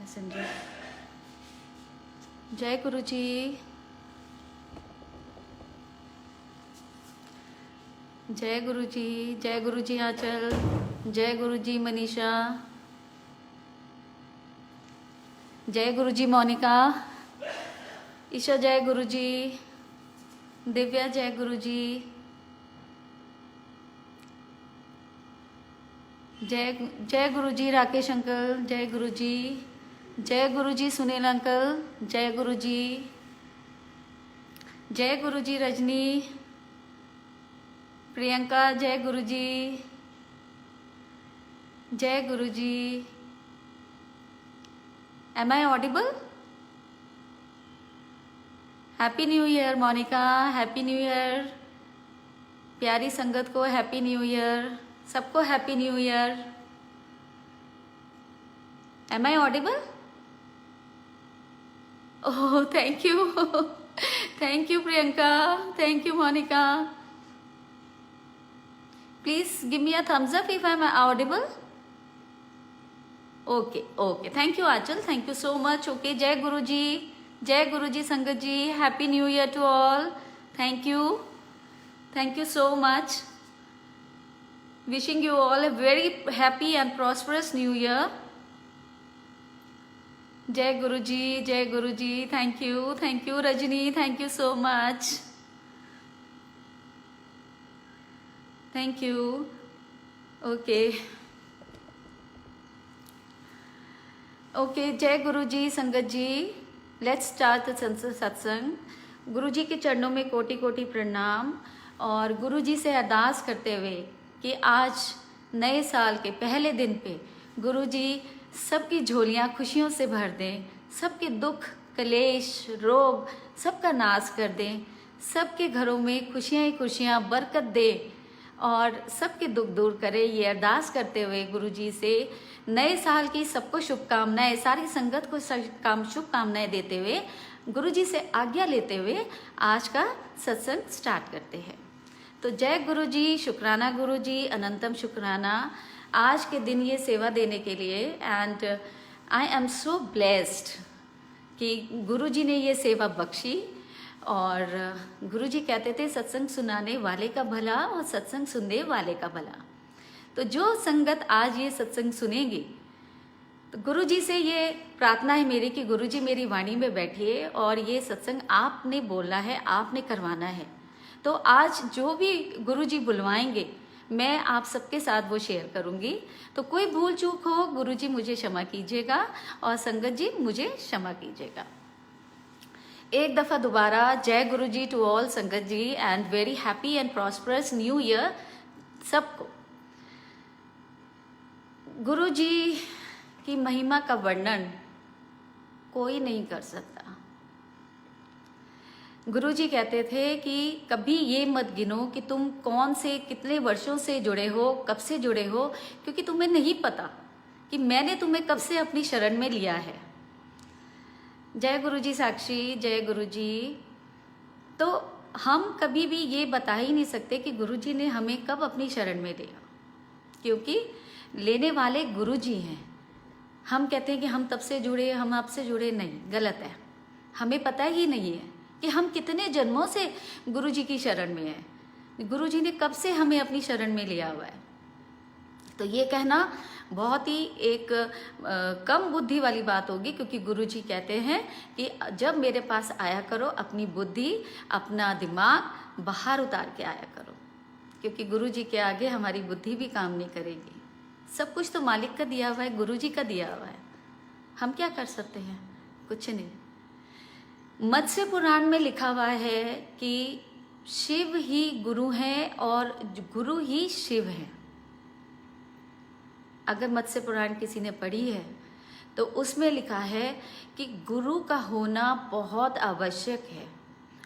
Messenger. जय गुरु जी। जय गुरु जी। जय गुरु जी आंचल। जय गुरु जी मनीषा। जय गुरु जी मोनिका। ईशा जय गुरु जी। दिव्या जय गुरु जी। जय जय गुरु जी राकेश अंकल। जय गुरु जी। जय गुरु जी सुनील अंकल। जय गुरु जी। जय गुरु जी रजनी। प्रियंका जय गुरु जी। जय Guru ji. Am I audible? Happy new year Monika. Happy new year प्यारी संगत को। हैप्पी न्यू ईयर सबको। Happy new year. Am I audible? Oh thank you. Thank you Priyanka. Thank you Monika. Please give me a thumbs up if I'm audible. Okay, okay. Thank you Achal. Thank you so much. Okay, Jai Guruji. Jai Guruji Sangat ji. Happy New Year to all. Thank you. Thank you so much. Wishing you all a very happy and prosperous New Year. Jai Guruji. Jai Guruji. Thank you. Thank you Rajini. Thank you so much. Thank you. Okay. Okay, जय गुरु जी संगत जी। Let's start the सत्संग। गुरु जी के चरणों में कोटि कोटि प्रणाम और गुरु जी से अरदास करते हुए कि आज नए साल के पहले दिन पे गुरु जी सबकी झोलियां खुशियों से भर दें, सबके दुख कलेश रोग सबका नाश कर दें, सबके घरों में खुशियां ही खुशियां बरकत दे और सबके दुख दूर करे। ये अरदास करते हुए गुरु जी से नए साल की सबको शुभकामनाएं, सारी संगत को शुभकामनाएं देते हुए गुरु जी से आज्ञा लेते हुए आज का सत्संग स्टार्ट करते हैं। तो जय गुरु जी, शुक्राना गुरु जी, अनंतम शुक्राना आज के दिन ये सेवा देने के लिए। And I am so blessed कि गुरु जी ने ये सेवा बख्शी। और गुरु जी कहते थे सत्संग सुनाने वाले का भला और सत्संग सुनने वाले का भला। तो जो संगत आज ये सत्संग सुनेगी तो गुरु जी से ये प्रार्थना है मेरी कि गुरु जी मेरी वाणी में बैठिए और ये सत्संग आपने बोलना है, आपने करवाना है। तो आज जो भी गुरु जी बुलवाएंगे मैं आप सबके साथ वो शेयर करूंगी। तो कोई भूल चूक हो गुरु जी मुझे क्षमा कीजिएगा और संगत जी मुझे क्षमा कीजिएगा। एक दफा दोबारा जय गुरु जी टू ऑल संगत जी and very happy and prosperous new year सबको। गुरु जी की महिमा का वर्णन कोई नहीं कर सकता। गुरु जी कहते थे कि कभी ये मत गिनो कि तुम कौन से कितने वर्षों से जुड़े हो, कब से जुड़े हो, क्योंकि तुम्हें नहीं पता कि मैंने तुम्हें कब से अपनी शरण में लिया है। जय गुरु जी साक्षी। जय गुरु जी। तो हम कभी भी ये बता ही नहीं सकते कि गुरु जी ने हमें कब अपनी शरण में लिया, क्योंकि लेने वाले गुरु जी हैं। हम कहते हैं कि हम तब से जुड़े, हम आपसे जुड़े, नहीं, गलत है। हमें पता ही नहीं है कि हम कितने जन्मों से गुरु जी की शरण में हैं, गुरु जी ने कब से हमें अपनी शरण में लिया हुआ है। तो ये कहना बहुत ही एक कम बुद्धि वाली बात होगी, क्योंकि गुरु जी कहते हैं कि जब मेरे पास आया करो अपनी बुद्धि अपना दिमाग बाहर उतार के आया करो, क्योंकि गुरु जी के आगे हमारी बुद्धि भी काम नहीं करेगी। सब कुछ तो मालिक का दिया हुआ है, गुरु जी का दिया हुआ है। हम क्या कर सकते हैं? कुछ नहीं। मत्स्य पुराण में लिखा हुआ है कि शिव ही गुरु हैं और गुरु ही शिव हैं। अगर मत्स्य पुराण किसी ने पढ़ी है तो उसमें लिखा है कि गुरु का होना बहुत आवश्यक है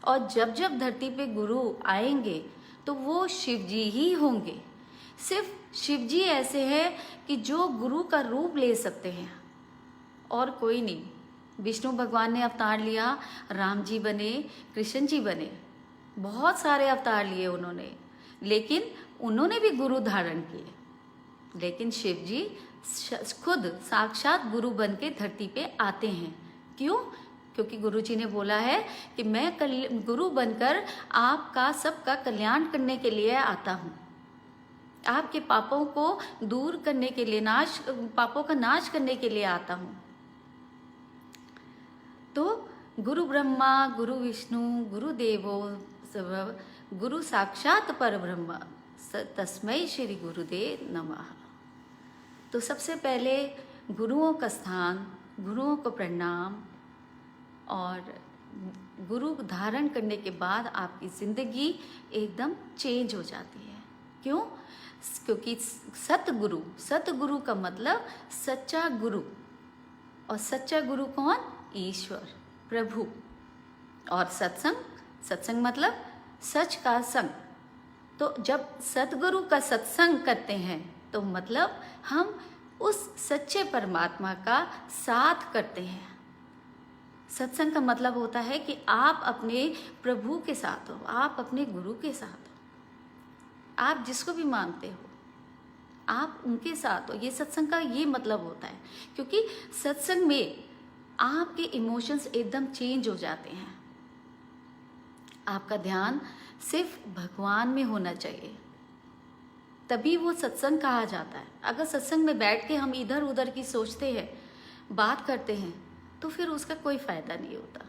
और जब जब धरती पे गुरु आएंगे तो वो शिव जी ही होंगे। सिर्फ शिव जी ऐसे हैं कि जो गुरु का रूप ले सकते हैं और कोई नहीं। विष्णु भगवान ने अवतार लिया, राम जी बने, कृष्ण जी बने, बहुत सारे अवतार लिए उन्होंने, लेकिन उन्होंने भी गुरु धारण किए। लेकिन शिव जी खुद साक्षात गुरु बन के धरती पे आते हैं। क्यों? क्योंकि गुरु जी ने बोला है कि मैं गुरु बनकर आपका सबका कल्याण करने के लिए आता हूँ, आपके पापों को दूर करने के लिए, पापों का नाश करने के लिए आता हूँ। तो गुरु ब्रह्मा गुरु विष्णु गुरु देवो गुरु साक्षात पर ब्रह्म तस्मै श्री गुरुदेव नमः। तो सबसे पहले गुरुओं का स्थान, गुरुओं को प्रणाम, और गुरु धारण करने के बाद आपकी ज़िंदगी एकदम चेंज हो जाती है। क्यों? क्योंकि सतगुरु का मतलब सच्चा गुरु, और सच्चा गुरु कौन? ईश्वर प्रभु। और सत्संग मतलब सच का संग। तो जब सतगुरु का सत्संग करते हैं तो मतलब हम उस सच्चे परमात्मा का साथ करते हैं। सत्संग का मतलब होता है कि आप अपने प्रभु के साथ हो, आप अपने गुरु के साथ हो, आप जिसको भी मानते हो आप उनके साथ हो। ये सत्संग का ये मतलब होता है, क्योंकि सत्संग में आपके इमोशंस एकदम चेंज हो जाते हैं। आपका ध्यान सिर्फ भगवान में होना चाहिए, तभी वो सत्संग कहा जाता है। अगर सत्संग में बैठ के हम इधर उधर की सोचते हैं, बात करते हैं, तो फिर उसका कोई फायदा नहीं होता।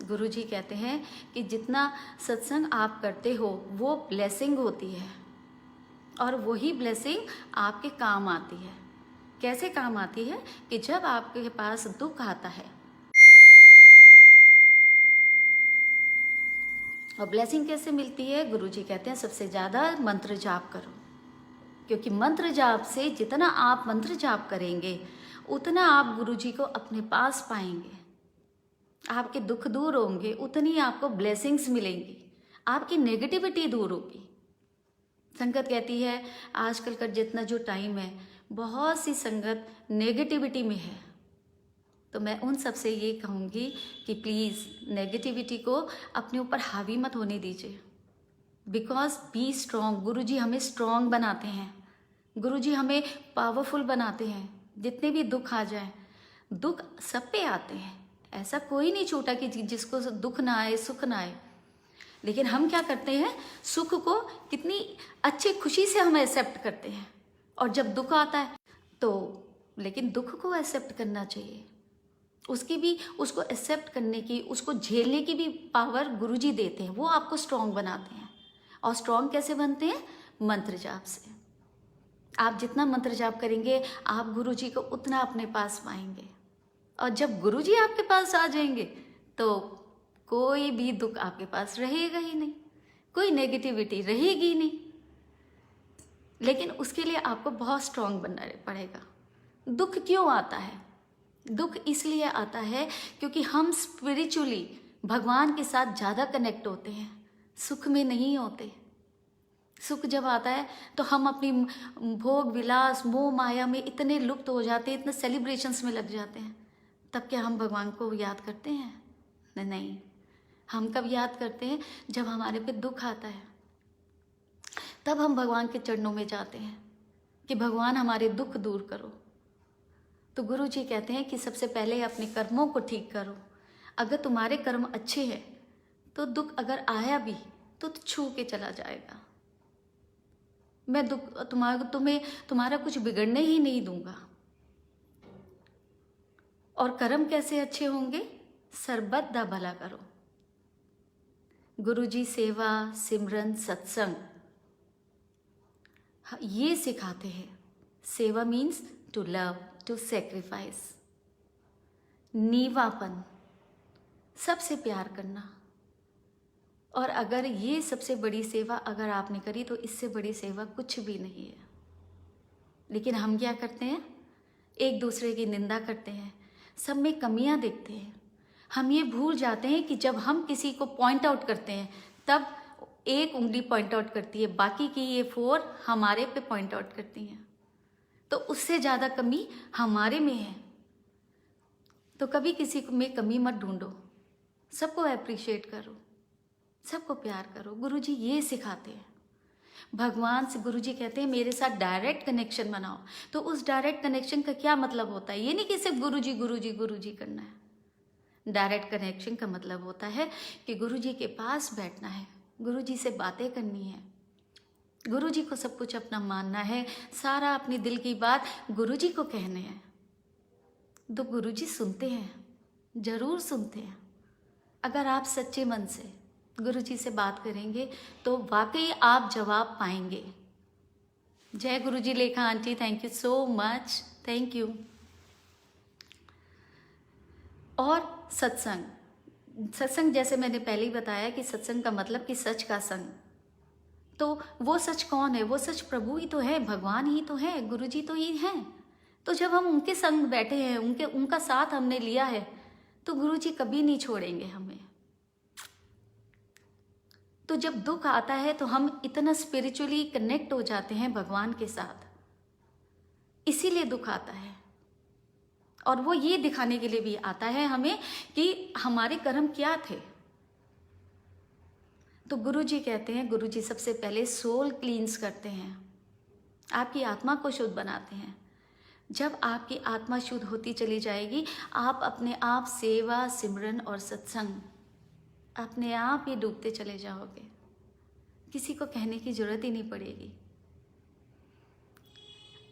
गुरुजी कहते हैं कि जितना सत्संग आप करते हो वो ब्लेसिंग होती है, और वही ब्लेसिंग आपके काम आती है। कैसे काम आती है? कि जब आपके पास दुख आता है, और ब्लेसिंग कैसे मिलती है? गुरुजी कहते हैं सबसे ज़्यादा मंत्र जाप करो, क्योंकि मंत्र जाप से जितना आप मंत्र जाप करेंगे उतना आप गुरुजी को अपने पास पाएंगे, आपके दुख दूर होंगे, उतनी आपको ब्लेसिंग्स मिलेंगी, आपकी नेगेटिविटी दूर होगी। संगत कहती है आजकल का जितना जो टाइम है, बहुत सी संगत नेगेटिविटी में है। तो मैं उन सब से ये कहूँगी कि प्लीज़ नेगेटिविटी को अपने ऊपर हावी मत होने दीजिए। Because be strong. गुरुजी हमें स्ट्रॉन्ग बनाते हैं, गुरुजी हमें पावरफुल बनाते हैं। जितने भी दुख आ जाए, दुख सब पे आते हैं, ऐसा कोई नहीं छूटा कि जिसको दुख ना आए, सुख ना आए। लेकिन हम क्या करते हैं, सुख को कितनी अच्छी खुशी से हम एक्सेप्ट करते हैं, और जब दुख आता है तो, लेकिन दुख को एक्सेप्ट करना चाहिए, उसको एक्सेप्ट करने की, उसको झेलने की भी पावर गुरुजी देते हैं। वो आपको स्ट्रॉन्ग बनाते हैं। और स्ट्रॉन्ग कैसे बनते हैं? मंत्र जाप से। आप जितना मंत्र जाप करेंगे आप गुरुजी को उतना अपने पास पाएंगे, और जब गुरुजी आपके पास आ जाएंगे तो कोई भी दुख आपके पास रहेगा ही नहीं, कोई नेगेटिविटी रहेगी नहीं। लेकिन उसके लिए आपको बहुत स्ट्रॉन्ग बनना पड़ेगा। दुख क्यों आता है? दुख इसलिए आता है क्योंकि हम स्पिरिचुअली भगवान के साथ ज़्यादा कनेक्ट होते हैं, सुख में नहीं होते। सुख जब आता है तो हम अपनी भोग विलास मोह माया में इतने लुप्त हो जाते हैं, इतने सेलिब्रेशंस में लग जाते हैं। तब क्या हम भगवान को याद करते हैं? नहीं। हम कब याद करते हैं? जब हमारे पे दुख आता है, तब हम भगवान के चरणों में जाते हैं कि भगवान हमारे दुख दूर करो। तो गुरु जी कहते हैं कि सबसे पहले अपने कर्मों को ठीक करो। अगर तुम्हारे कर्म अच्छे हैं तो दुख अगर आया भी तो छू के चला जाएगा। मैं दुख तुम्हारा कुछ बिगड़ने ही नहीं दूंगा। और कर्म कैसे अच्छे होंगे? सर्बत दा भला करो। गुरुजी सेवा, सिमरन, सत्संग ये सिखाते हैं। सेवा means to love, to sacrifice, नीवापन, सबसे प्यार करना। और अगर ये सबसे बड़ी सेवा अगर आपने करी तो इससे बड़ी सेवा कुछ भी नहीं है। लेकिन हम क्या करते हैं? एक दूसरे की निंदा करते हैं, सब में कमियां देखते हैं। हम ये भूल जाते हैं कि जब हम किसी को पॉइंट आउट करते हैं तब एक उंगली पॉइंट आउट करती है, बाकी की ये 4 हमारे पे पॉइंट आउट करती हैं। तो उससे ज़्यादा कमी हमारे में है। तो कभी किसी में कमी मत ढूंढो, सबको अप्रिशिएट करो, सबको प्यार करो। गुरुजी ये सिखाते हैं। भगवान से गुरुजी कहते हैं मेरे साथ डायरेक्ट कनेक्शन बनाओ। तो उस डायरेक्ट कनेक्शन का क्या मतलब होता है? ये नहीं कि सिर्फ गुरुजी गुरुजी गुरुजी करना है। डायरेक्ट कनेक्शन का मतलब होता है कि गुरुजी के पास बैठना है, गुरुजी से बातें करनी है, गुरुजी को सब कुछ अपना मानना है, सारा अपने दिल की बात गुरुजी को कहने हैं। तो गुरुजी सुनते हैं, जरूर सुनते हैं। अगर आप सच्चे मन से गुरुजी से बात करेंगे तो वाकई आप जवाब पाएंगे। जय गुरुजी लेखा aunty, thank you so much, thank you. और सत्संग जैसे मैंने पहले ही बताया कि सत्संग का मतलब कि सच का संग। तो वो सच कौन है? वो सच प्रभु ही तो है, भगवान ही तो है, गुरुजी तो ही हैं। तो जब हम उनके संग बैठे हैं, उनका साथ हमने लिया है, तो गुरुजी कभी नहीं छोड़ेंगे हमें। तो जब दुख आता है तो हम इतना स्पिरिचुअली कनेक्ट हो जाते हैं भगवान के साथ, इसीलिए दुख आता है। और वो ये दिखाने के लिए भी आता है हमें कि हमारे कर्म क्या थे। तो गुरुजी कहते हैं, गुरुजी सबसे पहले सोल क्लींस करते हैं, आपकी आत्मा को शुद्ध बनाते हैं। जब आपकी आत्मा शुद्ध होती चली जाएगी, आप अपने आप सेवा, सिमरन और सत्संग अपने आप ही डूबते चले जाओगे, किसी को कहने की जरूरत ही नहीं पड़ेगी।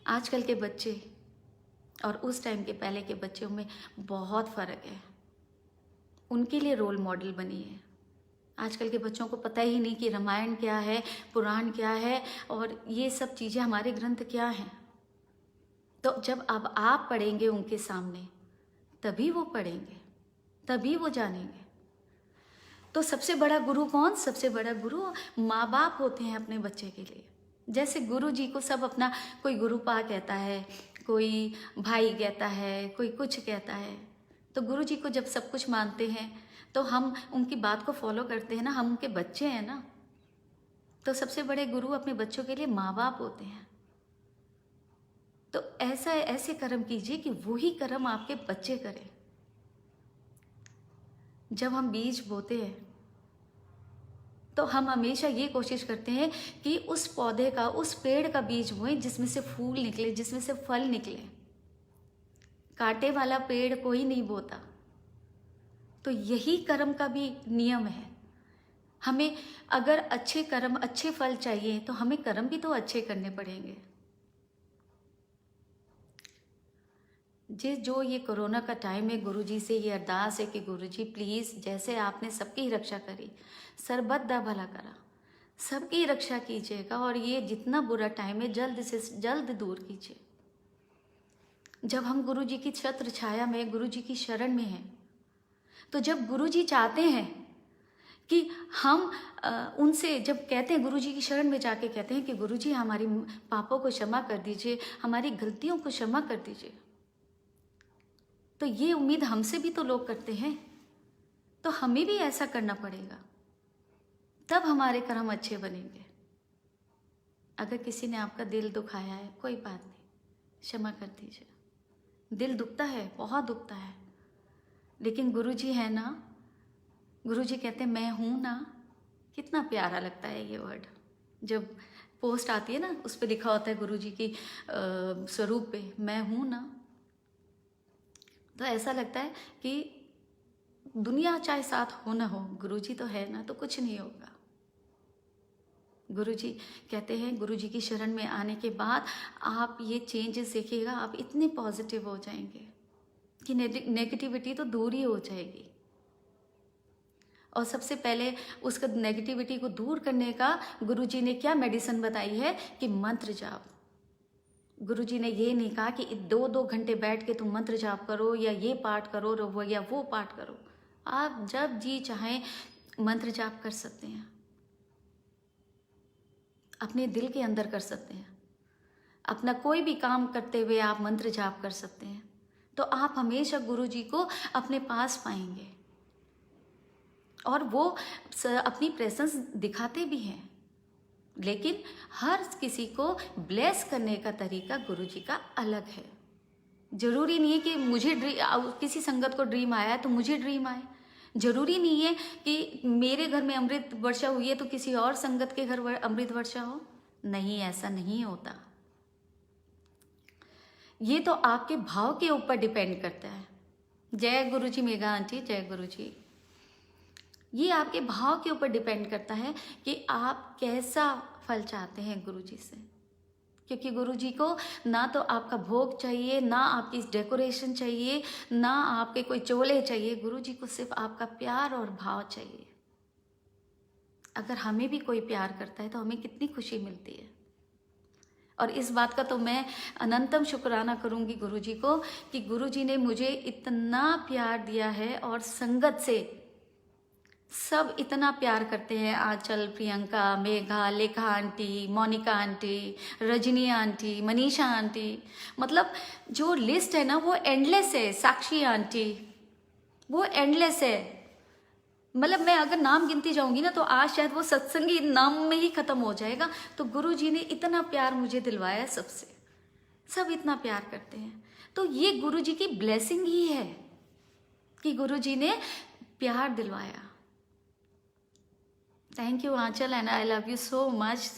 आजकल के बच्चे और उस टाइम के पहले के बच्चों में बहुत फ़र्क है। उनके लिए रोल मॉडल बनी है। आजकल के बच्चों को पता ही नहीं कि रामायण क्या है, पुराण क्या है, और ये सब चीज़ें हमारे ग्रंथ क्या हैं। तो जब अब आप पढ़ेंगे उनके सामने, तभी वो पढ़ेंगे, तभी वो जानेंगे। तो सबसे बड़ा गुरु कौन? सबसे बड़ा गुरु माँ बाप होते हैं अपने बच्चे के लिए। जैसे गुरु जी को सब अपना, कोई गुरुपा कहता है, कोई भाई कहता है, कोई कुछ कहता है। तो गुरु जी को जब सब कुछ मानते हैं तो हम उनकी बात को फॉलो करते हैं ना, हम उनके बच्चे हैं ना। तो सबसे बड़े गुरु अपने बच्चों के लिए माँ बाप होते हैं। तो ऐसे कर्म कीजिए कि वही कर्म आपके बच्चे करें। जब हम बीज बोते हैं तो हम हमेशा ये कोशिश करते हैं कि उस पौधे का, उस पेड़ का बीज बोएं जिसमें से फूल निकले, जिसमें से फल निकले। कांटे वाला पेड़ कोई नहीं बोता। तो यही कर्म का भी नियम है। हमें अगर अच्छे कर्म, अच्छे फल चाहिए तो हमें कर्म भी तो अच्छे करने पड़ेंगे। जो ये कोरोना का टाइम है, गुरुजी से ये अरदास है कि गुरुजी प्लीज़, जैसे आपने सबकी रक्षा करी, सरबत दा भला करा, सबकी रक्षा कीजिएगा और ये जितना बुरा टाइम है जल्द से जल्द दूर कीजिए। जब हम गुरुजी की छत्र छाया में, गुरुजी की शरण में हैं, तो जब गुरुजी चाहते हैं कि हम उनसे, जब कहते हैं गुरुजी की शरण में जाके कहते हैं कि गुरुजी हमारी पापों को क्षमा कर दीजिए, हमारी गलतियों को क्षमा कर दीजिए, तो ये उम्मीद हमसे भी तो लोग करते हैं। तो हमें भी ऐसा करना पड़ेगा, तब हमारे कर्म अच्छे बनेंगे। अगर किसी ने आपका दिल दुखाया है, कोई बात नहीं, क्षमा कर दीजिए। दिल दुखता है, बहुत दुखता है, लेकिन गुरुजी है ना, गुरुजी कहते हैं मैं हूं ना। कितना प्यारा लगता है ये वर्ड। जब पोस्ट आती है ना, उस पर लिखा होता है गुरुजी की स्वरूप पे, मैं हूं ना, तो ऐसा लगता है कि दुनिया चाहे साथ हो ना हो, गुरुजी तो है ना, तो कुछ नहीं होगा। गुरुजी कहते हैं, गुरुजी की शरण में आने के बाद आप ये चेंजेस देखिएगा, आप इतने पॉजिटिव हो जाएंगे कि नेगेटिविटी तो दूर ही हो जाएगी। और सबसे पहले उसका नेगेटिविटी को दूर करने का गुरुजी ने क्या मेडिसिन बताई है कि मंत्र जाप। गुरुजी ने ये नहीं कहा कि 2-2 घंटे बैठ के तुम मंत्र जाप करो या ये पाठ करो या वो पाठ करो। आप जब जी चाहें मंत्र जाप कर सकते हैं, अपने दिल के अंदर कर सकते हैं। अपना कोई भी काम करते हुए आप मंत्र जाप कर सकते हैं, तो आप हमेशा गुरुजी को अपने पास पाएंगे। और वो अपनी प्रेजेंस दिखाते भी हैं, लेकिन हर किसी को ब्लेस करने का तरीका गुरुजी का अलग है। जरूरी नहीं है कि मुझे किसी संगत को ड्रीम आया है तो मुझे ड्रीम आए। जरूरी नहीं है कि मेरे घर में अमृत वर्षा हुई है तो किसी और संगत के घर अमृत वर्षा हो। नहीं, ऐसा नहीं होता। ये तो आपके भाव के ऊपर डिपेंड करता है। जय गुरु जी मेघा आंटी, जय गुरु जी। ये आपके भाव के ऊपर डिपेंड करता है कि आप कैसा फल चाहते हैं गुरु जी से। क्योंकि गुरु जी को ना तो आपका भोग चाहिए, ना आपकी डेकोरेशन चाहिए, ना आपके कोई चोले चाहिए। गुरु जी को सिर्फ आपका प्यार और भाव चाहिए। अगर हमें भी कोई प्यार करता है तो हमें कितनी खुशी मिलती है। और इस बात का तो मैं अनंतम शुक्राना करूंगी गुरु जी को कि गुरु जी ने मुझे इतना प्यार दिया है। और संगत से सब इतना प्यार करते हैं। आंचल, Priyanka, Megha, Lekha aunty, Monika aunty, Rajni aunty, Manisha aunty, मतलब जो लिस्ट है ना वो एंडलेस है। साक्षी आंटी, वो एंडलेस है। मतलब मैं अगर नाम गिनती जाऊंगी ना तो आज शायद वो सत्संगी नाम में ही खत्म हो जाएगा। तो गुरु जी ने इतना प्यार मुझे दिलवाया है सबसे, सब इतना प्यार करते हैं। तो ये गुरु जी की ब्लेसिंग ही है कि गुरु जी ने प्यार दिलवाया। Thank you Anchal, and I love you so much.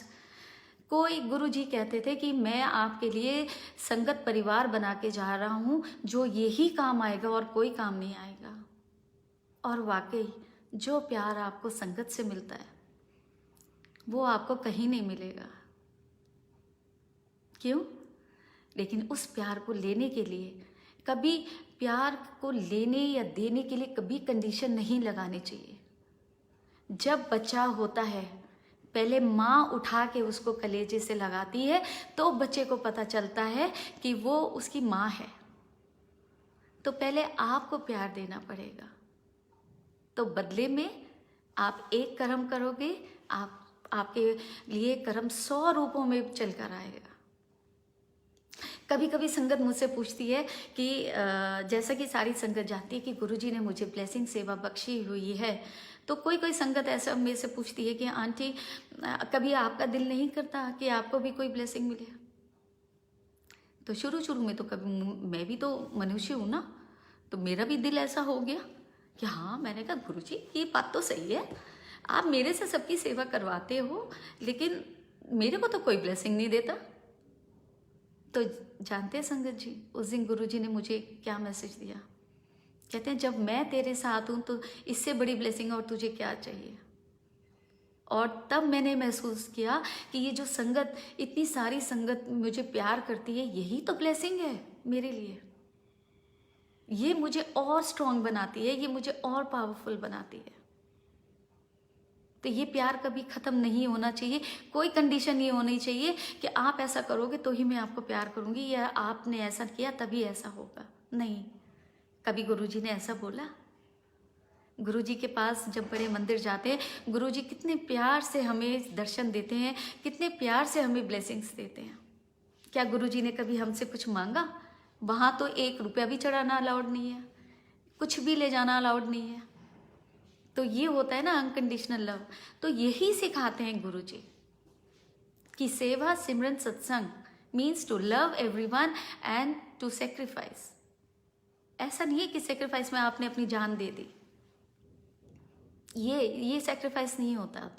कोई गुरु जी कहते थे कि मैं आपके लिए संगत परिवार बना के जा रहा हूँ जो यही काम आएगा और कोई काम नहीं आएगा। और वाकई जो प्यार आपको संगत से मिलता है वो आपको कहीं नहीं मिलेगा। क्यों? लेकिन उस प्यार को लेने के लिए कभी, प्यार को लेने या देने के लिए कभी कंडीशन नहीं लगानी चाहिए। जब बच्चा होता है पहले माँ उठा के उसको कलेजे से लगाती है तो बच्चे को पता चलता है कि वो उसकी माँ है। तो पहले आपको प्यार देना पड़ेगा, तो बदले में आप एक कर्म करोगे, आपके लिए कर्म 100 रूपों में चल कर आएगा। कभी कभी संगत मुझसे पूछती है कि जैसा कि सारी संगत जानती है कि गुरुजी ने मुझे ब्लेसिंग सेवा बख्शी हुई है, तो कोई कोई संगत ऐसा मेरे से पूछती है कि आंटी कभी आपका दिल नहीं करता कि आपको भी कोई ब्लेसिंग मिले? तो शुरू में तो कभी, मैं भी तो मनुष्य हूँ ना, तो मेरा भी दिल ऐसा हो गया कि हाँ, मैंने कहा गुरुजी ये बात तो सही है, आप मेरे से सबकी सेवा करवाते हो लेकिन मेरे को तो कोई ब्लेसिंग नहीं देता। तो जानते हैं संगत जी, उस दिन गुरुजी ने मुझे क्या मैसेज दिया? कहते हैं जब मैं तेरे साथ हूँ तो इससे बड़ी ब्लेसिंग और तुझे क्या चाहिए? और तब मैंने महसूस किया कि ये जो संगत, इतनी सारी संगत मुझे प्यार करती है, यही तो ब्लेसिंग है मेरे लिए। ये मुझे और स्ट्रांग बनाती है, ये मुझे और पावरफुल बनाती है। तो ये प्यार कभी ख़त्म नहीं होना चाहिए। कोई कंडीशन ये होनी चाहिए कि आप ऐसा करोगे तो ही मैं आपको प्यार करूँगी, या आपने ऐसा किया तभी ऐसा होगा। नहीं, कभी गुरुजी ने ऐसा बोला? गुरुजी के पास जब बड़े मंदिर जाते हैं, गुरुजी कितने प्यार से हमें दर्शन देते हैं, कितने प्यार से हमें ब्लेसिंग्स देते हैं। क्या गुरुजी ने कभी हमसे कुछ मांगा? वहाँ तो 1 रुपया भी चढ़ाना अलाउड नहीं है, कुछ भी ले जाना अलाउड नहीं है। तो ये होता है ना अनकंडीशनल लव। तो यही सिखाते हैं गुरुजी कि seva, simran, satsang means to love everyone and to sacrifice. ऐसा नहीं है कि सेक्रीफाइस में आपने अपनी जान दे दी, ये सेक्रीफाइस नहीं होता है।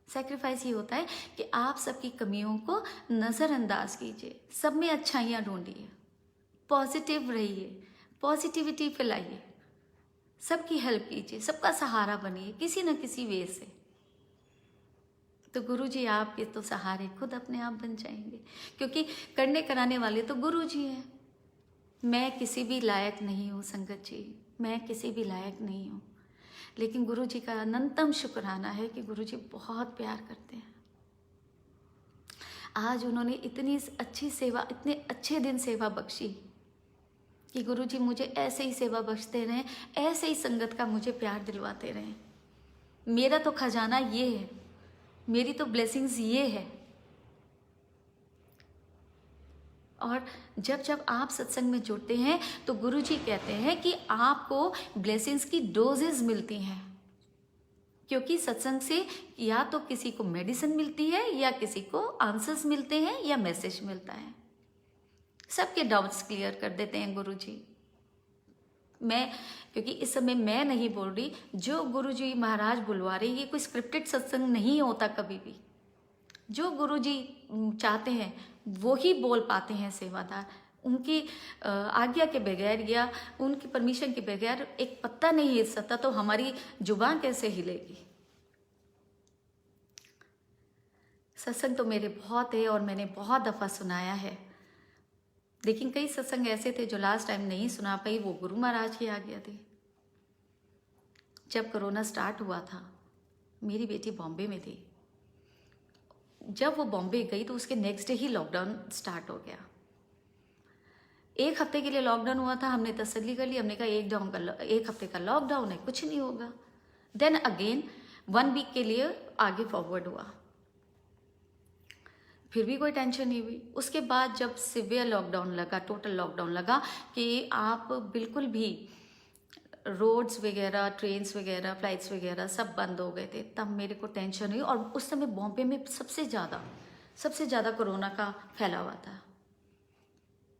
सेक्रीफाइस ये होता है कि आप सबकी कमियों को नज़रअंदाज कीजिए, सब में अच्छाइयाँ ढूंढिए, पॉजिटिव रहिए, पॉजिटिविटी फैलाइए, सबकी हेल्प कीजिए, सबका सहारा बनिए किसी न किसी वे से। तो गुरुजी आपके तो सहारे खुद अपने आप बन जाएंगे, क्योंकि करने कराने वाले तो गुरुजी हैं। मैं किसी भी लायक नहीं हूँ संगत जी, मैं किसी भी लायक नहीं हूँ, लेकिन गुरुजी का अनंतम शुक्राना है कि गुरुजी बहुत प्यार करते हैं। आज उन्होंने इतनी अच्छी सेवा, इतने अच्छे दिन सेवा बख्शी कि गुरुजी मुझे ऐसे ही सेवा बख्शते रहें, ऐसे ही संगत का मुझे प्यार दिलवाते रहें। मेरा तो खजाना ये है, मेरी तो ब्लेसिंग्स ये है। और जब जब आप सत्संग में जुड़ते हैं तो गुरुजी कहते हैं कि आपको ब्लेसिंग्स की डोजेस मिलती हैं, क्योंकि सत्संग से या तो किसी को मेडिसिन मिलती है, या किसी को आंसर्स मिलते हैं, या मैसेज मिलता है। सबके डाउट्स क्लियर कर देते हैं गुरुजी। मैं, क्योंकि इस समय मैं नहीं बोल रही, जो गुरुजी महाराज बुलवा रहे, ये कोई स्क्रिप्टेड सत्संग नहीं होता कभी भी। जो गुरुजी चाहते हैं वो ही बोल पाते हैं सेवादार। उनकी आज्ञा के बगैर या उनकी परमिशन के बगैर एक पत्ता नहीं हिल सकता, तो हमारी जुबान कैसे हिलेगी। सत्संग तो मेरे बहुत है और मैंने बहुत दफ़ा सुनाया है, लेकिन कई सत्संग ऐसे थे जो लास्ट टाइम नहीं सुना पाई, वो गुरु महाराज की आज्ञा थी। जब कोरोना स्टार्ट हुआ था, मेरी बेटी बॉम्बे में थी। जब वो बॉम्बे गई तो उसके नेक्स्ट डे ही लॉकडाउन स्टार्ट हो गया। 1 हफ्ते के लिए लॉकडाउन हुआ था। हमने तसल्ली कर ली, हमने कहा 1 हफ्ते का लॉकडाउन है, कुछ नहीं होगा। देन अगेन 1 वीक के लिए आगे फॉरवर्ड हुआ, फिर भी कोई टेंशन नहीं हुई। उसके बाद जब सिवियर लॉकडाउन लगा, टोटल लॉकडाउन लगा कि आप बिल्कुल भी रोड्स वगैरह, ट्रेन्स वगैरह, फ्लाइट्स वगैरह सब बंद हो गए थे, तब मेरे को टेंशन हुई। और उस समय बॉम्बे में सबसे ज़्यादा कोरोना का फैला हुआ था।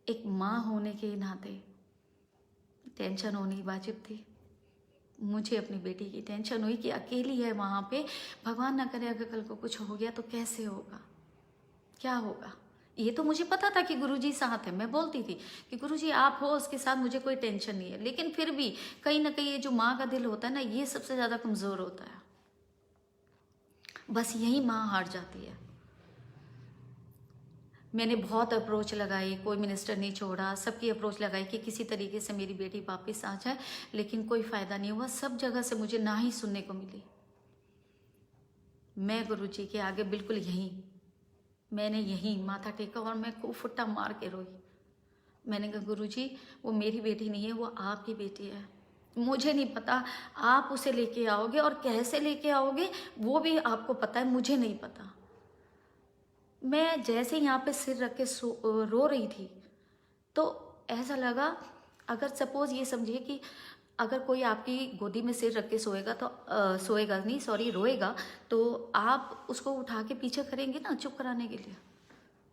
एक माँ होने के नाते टेंशन होनी वाजिब थी। मुझे अपनी बेटी की टेंशन हुई कि अकेली है वहाँ पे, भगवान ना करे अगर कल को कुछ हो गया तो कैसे होगा, क्या होगा। ये तो मुझे पता था कि गुरुजी साथ है, मैं बोलती थी कि गुरुजी आप हो, उसके साथ मुझे कोई टेंशन नहीं है। लेकिन फिर भी कहीं ना कहीं ये जो माँ का दिल होता है ना, ये सबसे ज़्यादा कमज़ोर होता है। बस यही माँ हार जाती है। मैंने बहुत अप्रोच लगाई, कोई मिनिस्टर नहीं छोड़ा, सबकी अप्रोच लगाई कि किसी तरीके से मेरी बेटी वापस आ जाए, लेकिन कोई फ़ायदा नहीं हुआ। सब जगह से मुझे ना ही सुनने को मिली। मैं गुरुजी के आगे बिल्कुल मैंने यहीं माथा टेका और मैं खूब फुट्टा मार के रोई। मैंने कहा गुरुजी वो मेरी बेटी नहीं है, वो आपकी बेटी है। मुझे नहीं पता आप उसे लेके आओगे और कैसे लेके आओगे, वो भी आपको पता है, मुझे नहीं पता। मैं जैसे यहाँ पे सिर रख के रो रही थी, तो ऐसा लगा, अगर सपोज़ ये समझिए कि अगर कोई आपकी गोदी में सिर रख के सोएगा तो रोएगा, तो आप उसको उठा के पीछे करेंगे ना चुप कराने के लिए।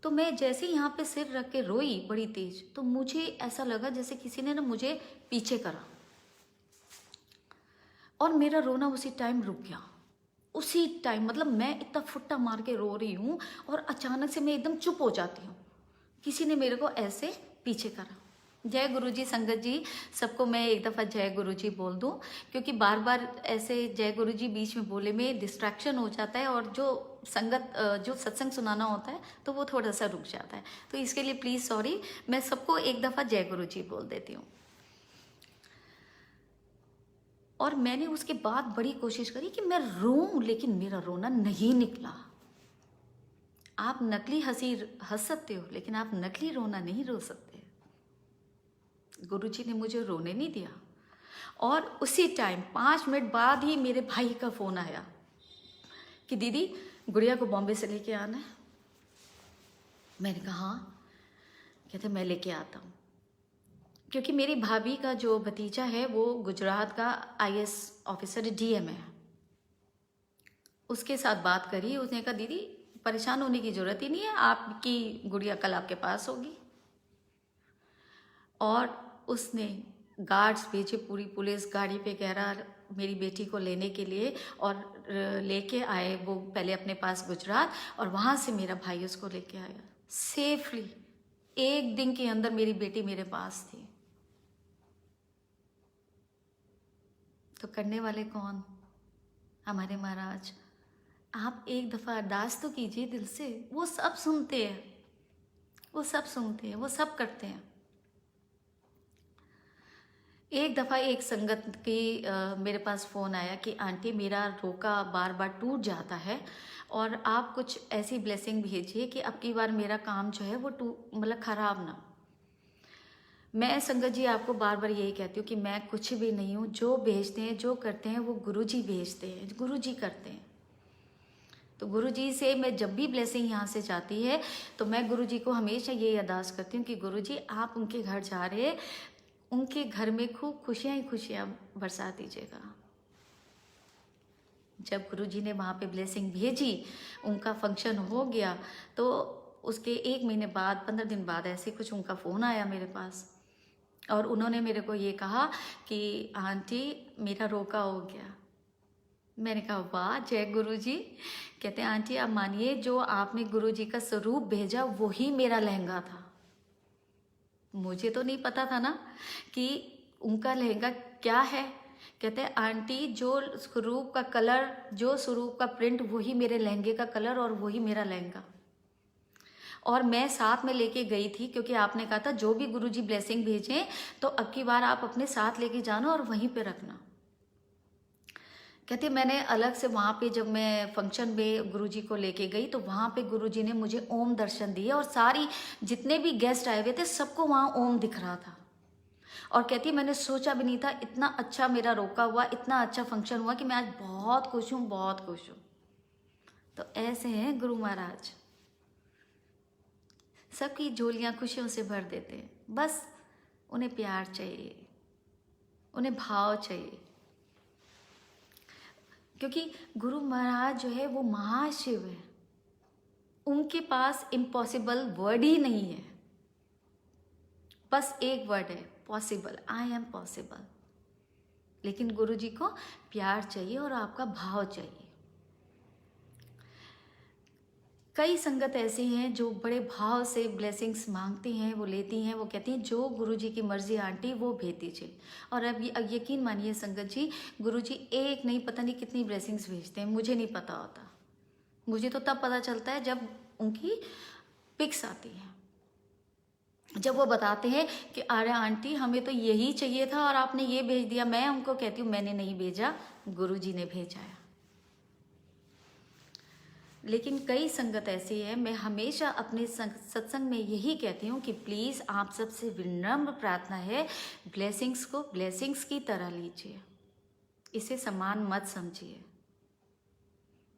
तो मैं जैसे यहाँ पे सिर रख के रोई बड़ी तेज, तो मुझे ऐसा लगा जैसे किसी ने ना मुझे पीछे करा, और मेरा रोना उसी टाइम रुक गया। उसी टाइम, मतलब मैं इतना फुट्टा मार के रो रही हूँ और अचानक से मैं एकदम चुप हो जाती हूँ। किसी ने मेरे को ऐसे पीछे करा। जय गुरुजी संगत जी, सबको मैं एक दफ़ा जय गुरुजी बोल दूं, क्योंकि बार बार ऐसे जय गुरुजी बीच में बोले में डिस्ट्रैक्शन हो जाता है, और जो सत्संग सुनाना होता है तो वो थोड़ा सा रुक जाता है। तो इसके लिए प्लीज़ सॉरी, मैं सबको एक दफ़ा जय गुरुजी बोल देती हूँ। और मैंने उसके बाद बड़ी कोशिश करी कि मैं रोऊं, लेकिन मेरा रोना नहीं निकला। आप नकली हंसी हंस सकते हो, लेकिन आप नकली रोना नहीं रो सकते। गुरुजी ने मुझे रोने नहीं दिया। और उसी टाइम 5 मिनट बाद ही मेरे भाई का फ़ोन आया कि दीदी गुड़िया को बॉम्बे से लेके आना है। मैंने कहा हाँ। कहते मैं लेके आता हूँ, क्योंकि मेरी भाभी का जो भतीजा है वो गुजरात का IAS ऑफिसर DM है। उसके साथ बात करी, उसने कहा दीदी परेशान होने की ज़रूरत ही नहीं है, आपकी गुड़िया कल आपके पास होगी। और उसने गार्ड्स भेजे, पूरी पुलिस गाड़ी पे कह रहा मेरी बेटी को लेने के लिए, और लेके आए वो पहले अपने पास गुजरात, और वहाँ से मेरा भाई उसको लेके आया सेफली। 1 दिन के अंदर मेरी बेटी मेरे पास थी। तो करने वाले कौन? हमारे महाराज। आप एक दफ़ा अरदास तो कीजिए दिल से, वो सब सुनते हैं, वो सब सुनते हैं, वो सब करते हैं। एक दफ़ा एक संगत की मेरे पास फ़ोन आया कि आंटी मेरा रोका बार बार टूट जाता है, और आप कुछ ऐसी ब्लेसिंग भेजिए कि अब की बार मेरा काम जो है वो मतलब ख़राब ना। मैं संगत जी आपको बार बार यही कहती हूँ कि मैं कुछ भी नहीं हूँ। जो भेजते हैं, जो करते हैं, वो गुरुजी भेजते हैं, गुरुजी करते हैं। तो गुरुजी से मैं जब भी ब्लेसिंग यहाँ से जाती है तो मैं गुरुजी को हमेशा यही अरदास करती हूँ कि गुरुजी आप उनके घर जा रहे हैं, उनके घर में खूब खुशियाँ ही खुशियाँ बरसा दीजिएगा। जब गुरुजी ने वहाँ पे ब्लेसिंग भेजी, उनका फंक्शन हो गया, तो उसके 1 महीने बाद, 15 दिन बाद ऐसे कुछ उनका फ़ोन आया मेरे पास, और उन्होंने मेरे को ये कहा कि आंटी मेरा रोका हो गया। मैंने कहा वाह जय गुरु जी। कहते हैं आंटी आप मानिए जो आपने गुरु जी का स्वरूप भेजा वही मेरा लहंगा था। मुझे तो नहीं पता था ना कि उनका लहंगा क्या है। कहते हैं आंटी जो स्वरूप का कलर, जो स्वरूप का प्रिंट वही मेरे लहंगे का कलर और वही मेरा लहंगा। और मैं साथ में लेके गई थी क्योंकि आपने कहा था जो भी गुरुजी ब्लेसिंग भेजें तो अब की बार आप अपने साथ लेके जाना और वहीं पे रखना। कहते मैंने अलग से वहाँ पे जब मैं फंक्शन में गुरुजी को लेके गई तो वहाँ पे गुरुजी ने मुझे ओम दर्शन दिए और सारी जितने भी गेस्ट आए हुए थे सबको वहाँ ओम दिख रहा था। और कहती मैंने सोचा भी नहीं था इतना अच्छा मेरा रोका हुआ, इतना अच्छा फंक्शन हुआ कि मैं आज बहुत खुश हूँ, बहुत खुश हूँ। तो ऐसे हैं गुरु महाराज, सबकी झोलियाँ खुशियों से भर देते हैं। बस उन्हें प्यार चाहिए, उन्हें भाव चाहिए, क्योंकि गुरु महाराज जो है वो महाशिव है। उनके पास इम्पॉसिबल वर्ड ही नहीं है, बस एक वर्ड है पॉसिबल, आई एम पॉसिबल। लेकिन गुरु जी को प्यार चाहिए और आपका भाव चाहिए। कई संगत ऐसी हैं जो बड़े भाव से ब्लेसिंग्स मांगती हैं, वो लेती हैं, वो कहती हैं जो गुरु जी की मर्जी आंटी वो भेज दीजिए। और अब यकीन मानिए संगत जी, गुरु जी एक नहीं पता नहीं कितनी ब्लेसिंग्स भेजते हैं, मुझे नहीं पता होता। मुझे तो तब पता चलता है जब उनकी पिक्स आती हैं, जब वो बताते हैं कि अरे आंटी हमें तो यही चाहिए था और आपने ये भेज दिया। मैं उनको कहती हूँ मैंने नहीं भेजा, गुरु जी ने भेजा है। लेकिन कई संगत ऐसी है, मैं हमेशा अपने सत्संग में यही कहती हूँ कि प्लीज़ आप सबसे विनम्र प्रार्थना है, ब्लेसिंग्स को ब्लेसिंग्स की तरह लीजिए, इसे सम्मान मत समझिए।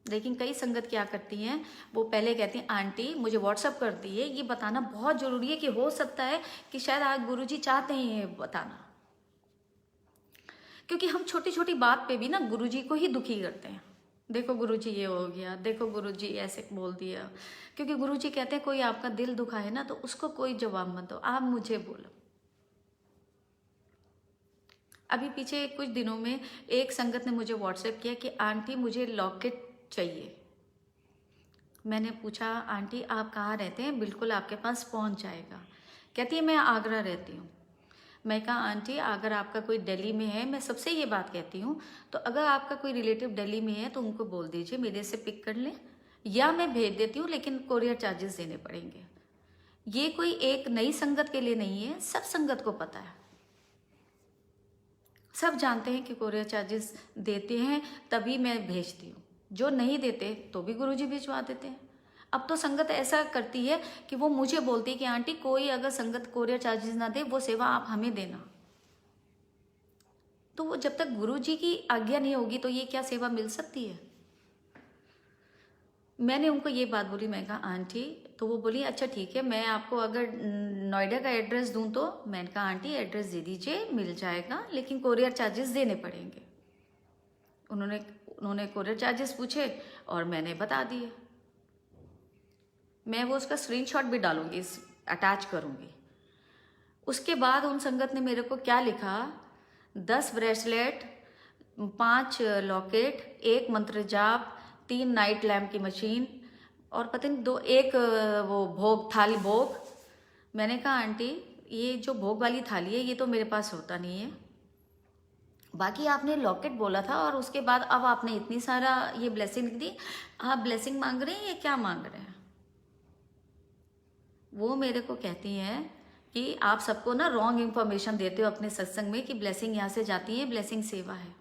लेकिन कई संगत क्या करती हैं, वो पहले कहती हैं आंटी मुझे व्हाट्सअप कर दिए, ये बताना बहुत ज़रूरी है कि हो सकता है कि शायद आज गुरुजी चाहते हैं ये बताना। क्योंकि हम छोटी छोटी बात पे भी ना गुरुजी को ही दुखी करते हैं। देखो गुरुजी ये हो गया, देखो गुरुजी ऐसे बोल दिया। क्योंकि गुरुजी कहते हैं कोई आपका दिल दुखा है ना तो उसको कोई जवाब मत दो, आप मुझे बोलो। अभी पीछे कुछ दिनों में एक संगत ने मुझे व्हाट्सएप किया कि आंटी मुझे लॉकेट चाहिए। मैंने पूछा आंटी आप कहाँ रहते हैं, बिल्कुल आपके पास पहुँच जाएगा। कहती है मैं आगरा रहती हूँ। मैं कहा आंटी अगर आपका कोई दिल्ली में है, मैं सबसे ये बात कहती हूँ, तो अगर आपका कोई रिलेटिव दिल्ली में है तो उनको बोल दीजिए मेरे से पिक कर लें, या मैं भेज देती हूँ लेकिन कोरियर चार्जेस देने पड़ेंगे। ये कोई एक नई संगत के लिए नहीं है, सब संगत को पता है, सब जानते हैं कि कोरियर चार्जेस देते हैं तभी मैं भेजती हूँ। जो नहीं देते तो भी गुरुजी भिजवा देते हैं। अब तो संगत ऐसा करती है कि वो मुझे बोलती है कि आंटी कोई अगर संगत कोरियर चार्जेस ना दे वो सेवा आप हमें देना। तो वो जब तक गुरुजी की आज्ञा नहीं होगी तो ये क्या सेवा मिल सकती है। मैंने उनको ये बात बोली, मैं कहा आंटी, तो वो बोली अच्छा ठीक है मैं आपको अगर नोएडा का एड्रेस दूं तो। मैंने कहा आंटी एड्रेस दे दीजिए मिल जाएगा लेकिन कोरियर चार्जेस देने पड़ेंगे। उन्होंने कोरियर चार्जेस पूछे और मैंने बता दिए। मैं वो उसका स्क्रीनशॉट भी डालूंगी, अटैच करूंगी। उसके बाद उन संगत ने मेरे को क्या लिखा, 10 ब्रेसलेट, 5 लॉकेट, 1 मंत्र जाप, 3 नाइट लैम्प की मशीन और पता नहीं एक वो भोग थाली भोग। मैंने कहा आंटी ये जो भोग वाली थाली है ये तो मेरे पास होता नहीं है, बाकी आपने लॉकेट बोला था और उसके बाद अब आपने इतनी सारा ये ब्लेसिंग दी, आप ब्लेसिंग मांग रहे हैं या क्या मांग रहे हैं। वो मेरे को कहती हैं कि आप सबको ना रॉन्ग इन्फॉर्मेशन देते हो अपने सत्संग में कि ब्लेसिंग यहाँ से जाती है, ब्लेसिंग सेवा है।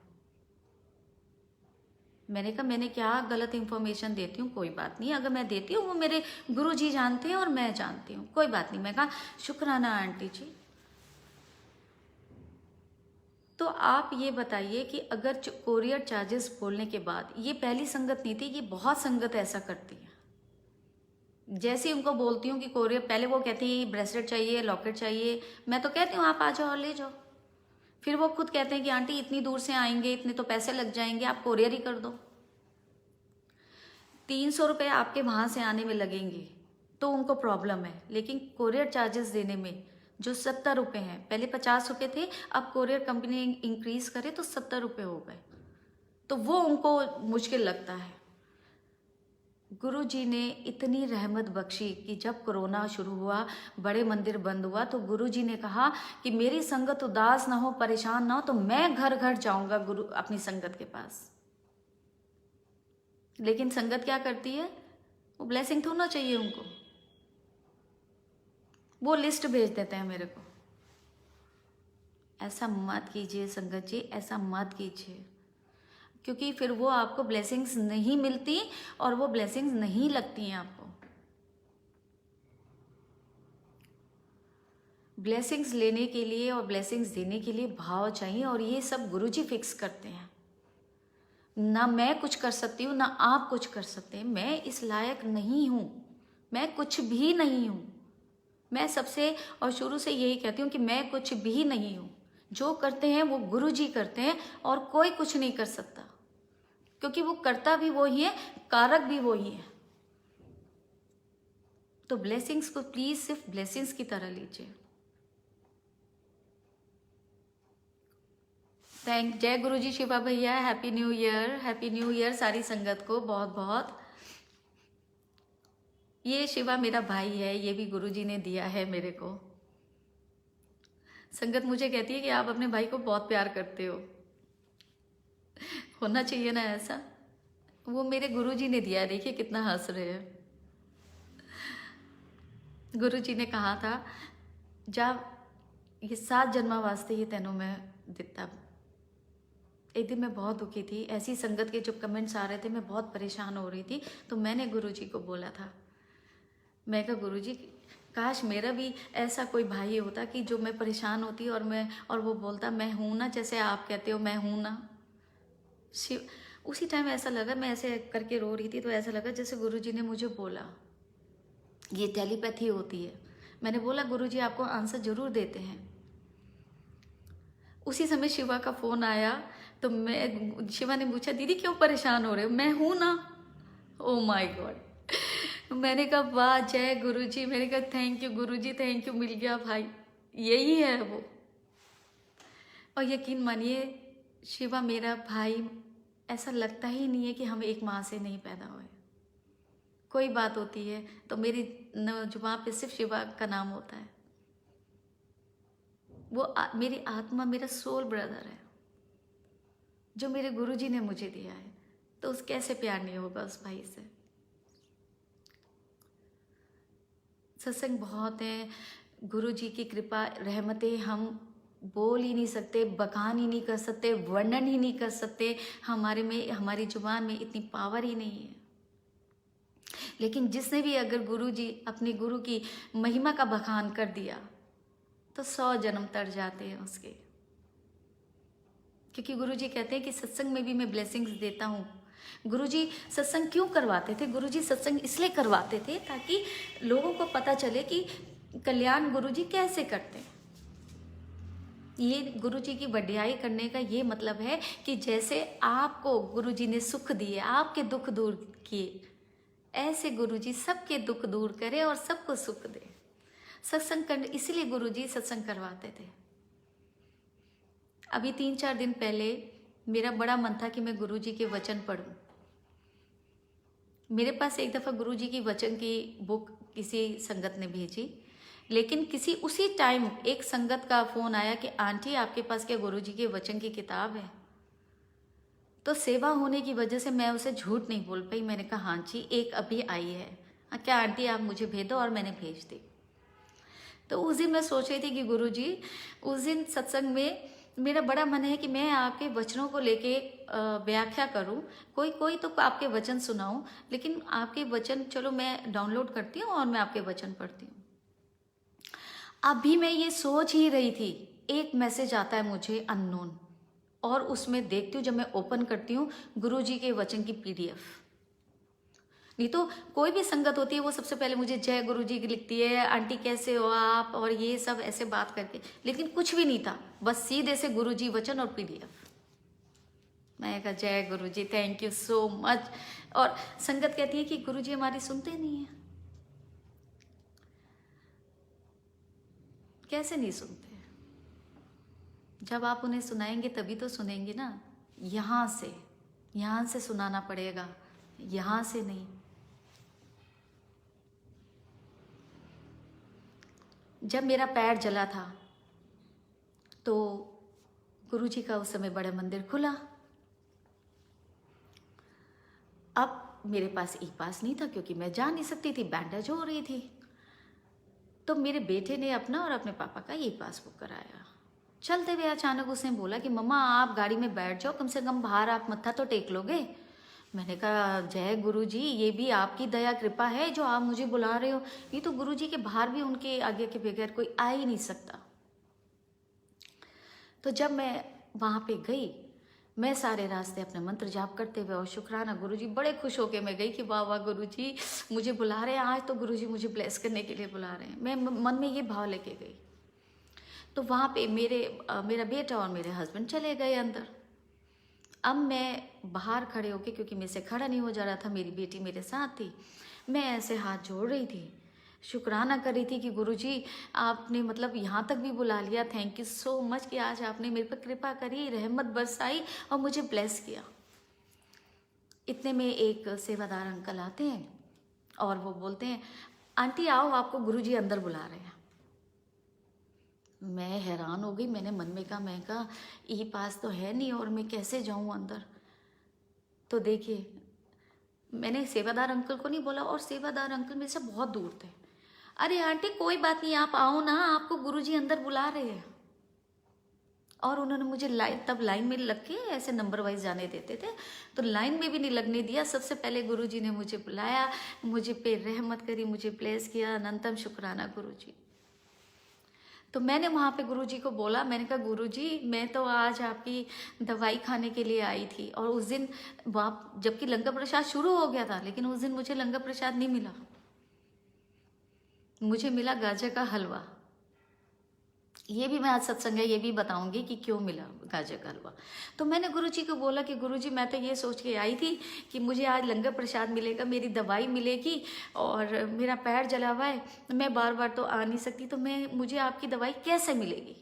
मैंने कहा मैंने क्या गलत इन्फॉर्मेशन देती हूँ, कोई बात नहीं, अगर मैं देती हूँ वो मेरे गुरु जी जानते हैं और मैं जानती हूँ, कोई बात नहीं। मैं कहा शुक्राना आंटी जी। तो आप ये बताइए कि अगर कोरियर चार्जेस बोलने के बाद, ये पहली संगत नहीं थी, ये बहुत संगत ऐसा करती है। जैसे उनको बोलती हूँ कि कोरियर, पहले वो कहती है ब्रेसलेट चाहिए, लॉकेट चाहिए, मैं तो कहती हूँ आप आ जाओ और ले जाओ। फिर वो खुद कहते हैं कि आंटी इतनी दूर से आएंगे, इतने तो पैसे लग जाएंगे, आप कोरियर ही कर दो। 300 रुपये आपके वहाँ से आने में लगेंगे तो उनको प्रॉब्लम है, लेकिन कोरियर चार्जेस देने में जो 70 रुपये हैं, पहले 50 रुपये थे, अब कोरियर कंपनी इंक्रीज करे तो 70 रुपये हो गए। तो वो उनको मुश्किल लगता है। गुरु जी ने इतनी रहमत बख्शी कि जब कोरोना शुरू हुआ, बड़े मंदिर बंद हुआ, तो गुरु जी ने कहा कि मेरी संगत उदास ना हो, परेशान ना हो, तो मैं घर घर जाऊंगा गुरु अपनी संगत के पास। लेकिन संगत क्या करती है, वो ब्लेसिंग थोड़ा चाहिए उनको, वो लिस्ट भेज देते हैं मेरे को। ऐसा मत कीजिए संगत जी, ऐसा मत कीजिए, क्योंकि फिर वो आपको ब्लेसिंग्स नहीं मिलती और वो ब्लेसिंग्स नहीं लगती हैं आपको। ब्लेसिंग्स लेने के लिए और ब्लेसिंग्स देने के लिए भाव चाहिए, और ये सब गुरुजी फिक्स करते हैं। ना मैं कुछ कर सकती हूँ, ना आप कुछ कर सकते हैं। मैं इस लायक नहीं हूँ, मैं कुछ भी नहीं हूँ। मैं सबसे और शुरू से यही कहती हूँ कि मैं कुछ भी नहीं हूँ। जो करते हैं वो गुरुजी करते हैं, और कोई कुछ नहीं कर सकता, क्योंकि वो करता भी वही है, कारक भी वही है। तो ब्लेसिंग्स को प्लीज सिर्फ ब्लेसिंग्स की तरह लीजिए। जय गुरुजी शिवा भैया, happy new year, happy new year सारी संगत को बहुत बहुत। ये शिवा मेरा भाई है, ये भी गुरुजी ने दिया है मेरे को। संगत मुझे कहती है कि आप अपने भाई को बहुत प्यार करते हो, होना चाहिए ना ऐसा। वो मेरे गुरुजी ने दिया है, देखिए कितना हंस रहे हैं। गुरुजी ने कहा था, जब ये 7 जन्मा वास्ते ही तेनों में दिता। एक दिन मैं बहुत दुखी थी, ऐसी संगत के जब कमेंट्स आ रहे थे, मैं बहुत परेशान हो रही थी, तो मैंने गुरुजी को बोला था, मैं कहा गुरुजी काश मेरा भी ऐसा कोई भाई होता कि जो मैं परेशान होती और वो बोलता मैं हूं ना, जैसे आप कहते हो मैं हूं ना। उसी टाइम ऐसा लगा, मैं ऐसे करके रो रही थी, तो ऐसा लगा जैसे गुरुजी ने मुझे बोला। ये टेलीपैथी होती है। मैंने बोला गुरुजी आपको आंसर जरूर देते हैं। उसी समय शिवा का फोन आया, तो शिवा ने पूछा दीदी क्यों परेशान हो रहे हो, मैं हूं ना। ओ माय गॉड, मैंने कहा वाह जय गुरुजी, मैंने कहा thank you Guruji, thank you, मिल गया भाई, यही है वो। और यकीन मानिए शिवा मेरा भाई, ऐसा लगता ही नहीं है कि हम एक माँ से नहीं पैदा हुए। कोई बात होती है तो मेरी जुबान पे सिर्फ शिवा का नाम होता है। वो मेरी आत्मा, मेरा सोल ब्रदर है, जो मेरे गुरुजी ने मुझे दिया है, तो उस कैसे प्यार नहीं होगा उस भाई से। सत्संग बहुत है, गुरुजी की कृपा रहमतें हम बोल ही नहीं सकते, बखान ही नहीं कर सकते, वर्णन ही नहीं कर सकते। हमारी जुबान में इतनी पावर ही नहीं है। लेकिन जिसने भी अगर गुरुजी अपने गुरु की महिमा का बखान कर दिया, तो 100 जन्म तर जाते हैं उसके। क्योंकि गुरुजी कहते हैं कि सत्संग में भी मैं ब्लेसिंग्स देता हूँ। गुरुजी सत्संग क्यों करवाते थे? गुरुजी सत्संग इसलिए करवाते थे ताकि लोगों को पता चले कि कल्याण गुरुजी कैसे करते हैं। ये गुरुजी की वड्याई करने का ये मतलब है कि जैसे आपको गुरुजी ने सुख दिए, आपके दुख दूर किए, ऐसे गुरुजी सबके दुख दूर करे और सबको सुख दे। सत्संग करने इसलिए गुरुजी सत्संग करवाते थे। अभी 3-4 दिन पहले मेरा बड़ा मन था कि मैं गुरुजी के वचन पढूं। मेरे पास एक दफ़ा गुरुजी की वचन की बुक किसी संगत ने भेजी, लेकिन उसी टाइम एक संगत का फ़ोन आया कि आंटी आपके पास क्या गुरुजी के वचन की किताब है? तो सेवा होने की वजह से मैं उसे झूठ नहीं बोल पाई। मैंने कहा हाँ जी, एक अभी आई है, क्या आंटी आप मुझे भेज दो, और मैंने भेज दी। तो उस दिन मैं सोच रही थी कि गुरुजी, उस दिन सत्संग में मेरा बड़ा मन है कि मैं आपके वचनों को लेके व्याख्या करूं, कोई तो आपके वचन सुनाऊं, लेकिन आपके वचन चलो मैं डाउनलोड करती हूँ और मैं आपके वचन पढ़ती हूँ। अभी मैं ये सोच ही रही थी, एक मैसेज आता है मुझे अननोन, और उसमें देखती हूँ, जब मैं ओपन करती हूँ, गुरुजी के वचन की PDF। नहीं तो कोई भी संगत होती है वो सबसे पहले मुझे जय गुरुजी की लिखती है, आंटी कैसे हो आप, और ये सब ऐसे बात करके, लेकिन कुछ भी नहीं था, बस सीधे से गुरुजी वचन और PDF। मैं कहा जय गुरुजी, थैंक यू सो मच। और संगत कहती है कि गुरुजी हमारी सुनते नहीं है। कैसे नहीं सुनते? जब आप उन्हें सुनाएंगे तभी तो सुनेंगे ना, यहाँ से। यहाँ से सुनाना पड़ेगा, यहाँ से नहीं। जब मेरा पैर जला था तो गुरुजी का उस समय बड़ा मंदिर खुला। अब मेरे पास ई पास नहीं था क्योंकि मैं जा नहीं सकती थी, बैंडेज हो रही थी। तो मेरे बेटे ने अपना और अपने पापा का ई पास बुक कराया। चलते हुए अचानक उसने बोला कि मम्मा आप गाड़ी में बैठ जाओ, कम से कम बाहर आप मत्था तो टेक लोगे। मैंने कहा जय गुरुजी, ये भी आपकी दया कृपा है जो आप मुझे बुला रहे हो। ये तो गुरुजी के बाहर भी उनके आगे के बगैर कोई आ ही नहीं सकता। तो जब मैं वहाँ पे गई, मैं सारे रास्ते अपने मंत्र जाप करते हुए और शुक्राना गुरुजी, बड़े खुश होके मैं गई कि वाह वाह गुरुजी मुझे बुला रहे हैं आज, तो गुरुजी मुझे ब्लेस करने के लिए बुला रहे हैं। मैं मन में ये भाव लेके गई। तो वहाँ पे मेरा बेटा और मेरे हस्बैंड चले गए अंदर। अब मैं बाहर खड़े होके, क्योंकि मेरे से खड़ा नहीं हो जा रहा था, मेरी बेटी मेरे साथ थी, मैं ऐसे हाथ जोड़ रही थी, शुक्राना कर रही थी कि गुरुजी आपने मतलब यहाँ तक भी बुला लिया, थैंक यू सो मच कि आज आपने मेरे पर कृपा करी, रहमत बरसाई और मुझे ब्लेस किया। इतने में एक सेवादार अंकल आते हैं और वो बोलते हैं आंटी आओ, आपको गुरुजी अंदर बुला रहे हैं। मैं हैरान हो गई। मैंने मन में कहा ई पास तो है नहीं और मैं कैसे जाऊं अंदर। तो देखिए, मैंने सेवादार अंकल को नहीं बोला और सेवादार अंकल मेरे से बहुत दूर थे। अरे आंटी कोई बात नहीं, आप आओ ना, आपको गुरुजी अंदर बुला रहे हैं। और उन्होंने मुझे तब लाइन में लग के ऐसे नंबर वाइज जाने देते थे, तो लाइन में भी नहीं लगने दिया। सबसे पहले गुरुजी ने मुझे बुलाया, मुझे पे रहमत करी, मुझे ब्लेस किया। अनंतम शुक्राना गुरुजी। तो मैंने वहाँ पे गुरुजी को बोला, मैंने कहा गुरुजी मैं तो आज आपकी दवाई खाने के लिए आई थी, और उस दिन वहाँ जबकि लंगर प्रसाद शुरू हो गया था, लेकिन उस दिन मुझे लंगर प्रसाद नहीं मिला, मुझे मिला गाजर का हलवा। ये भी मैं आज सत्संग है, ये भी बताऊंगी कि क्यों मिला गाजर का हलवा। तो मैंने गुरुजी को बोला कि गुरुजी मैं तो ये सोच के आई थी कि मुझे आज लंगर प्रसाद मिलेगा, मेरी दवाई मिलेगी, और मेरा पैर जला हुआ है, मैं बार बार तो आ नहीं सकती, तो मुझे आपकी दवाई कैसे मिलेगी।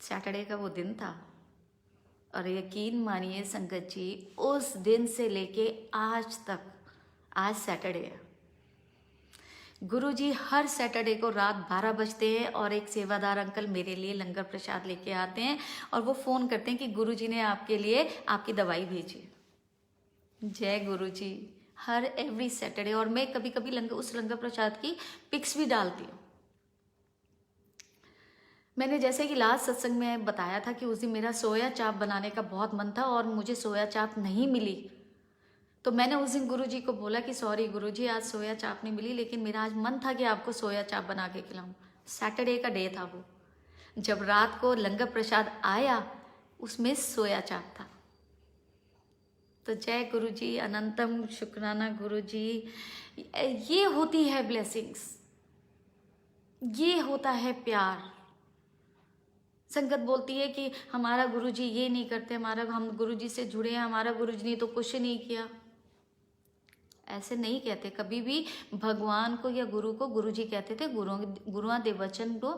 सैटरडे का वो दिन था, और यकीन मानिए संगत जी, उस दिन से लेके आज तक, आज सैटरडे है, गुरुजी हर सैटरडे को रात 12 बजते हैं और एक सेवादार अंकल मेरे लिए लंगर प्रसाद लेके आते हैं, और वो फ़ोन करते हैं कि गुरुजी ने आपके लिए आपकी दवाई भेजी। जय गुरुजी। हर एवरी सैटरडे। और मैं कभी कभी उस लंगर प्रसाद की पिक्स भी डालती हूँ। मैंने जैसे कि लास्ट सत्संग में बताया था कि उस दिन मेरा सोया चाप बनाने का बहुत मन था और मुझे सोया चाप नहीं मिली। तो मैंने उस दिन गुरुजी को बोला कि सॉरी गुरुजी आज सोया चाप नहीं मिली, लेकिन मेरा आज मन था कि आपको सोया चाप बना के खिलाऊं। सैटरडे का डे था वो, जब रात को लंगर प्रसाद आया उसमें सोया चाप था। तो जय गुरुजी, अनंतम शुक्राना गुरुजी। ये होती है ब्लेसिंग्स, ये होता है प्यार। संगत बोलती है कि हमारा गुरुजी ये नहीं करते, हम गुरुजी से जुड़े हैं, हमारा गुरुजी ने तो कुछ नहीं किया। ऐसे नहीं कहते कभी भी। भगवान को या गुरु को गुरुजी कहते थे। गुरुआं दे वचन को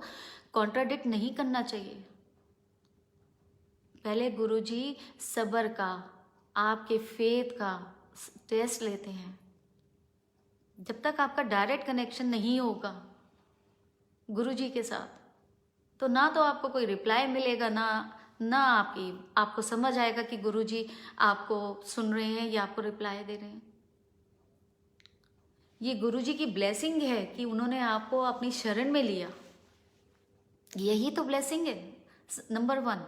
कॉन्ट्राडिक्ट नहीं करना चाहिए। पहले गुरुजी सब्र का, आपके फेथ का टेस्ट लेते हैं। जब तक आपका डायरेक्ट कनेक्शन नहीं होगा गुरुजी के साथ, तो ना तो आपको कोई रिप्लाई मिलेगा, ना आपको समझ आएगा कि गुरुजी आपको सुन रहे हैं या आपको रिप्लाई दे रहे हैं। ये गुरुजी की ब्लेसिंग है कि उन्होंने आपको अपनी शरण में लिया। यही तो ब्लेसिंग है नंबर 1।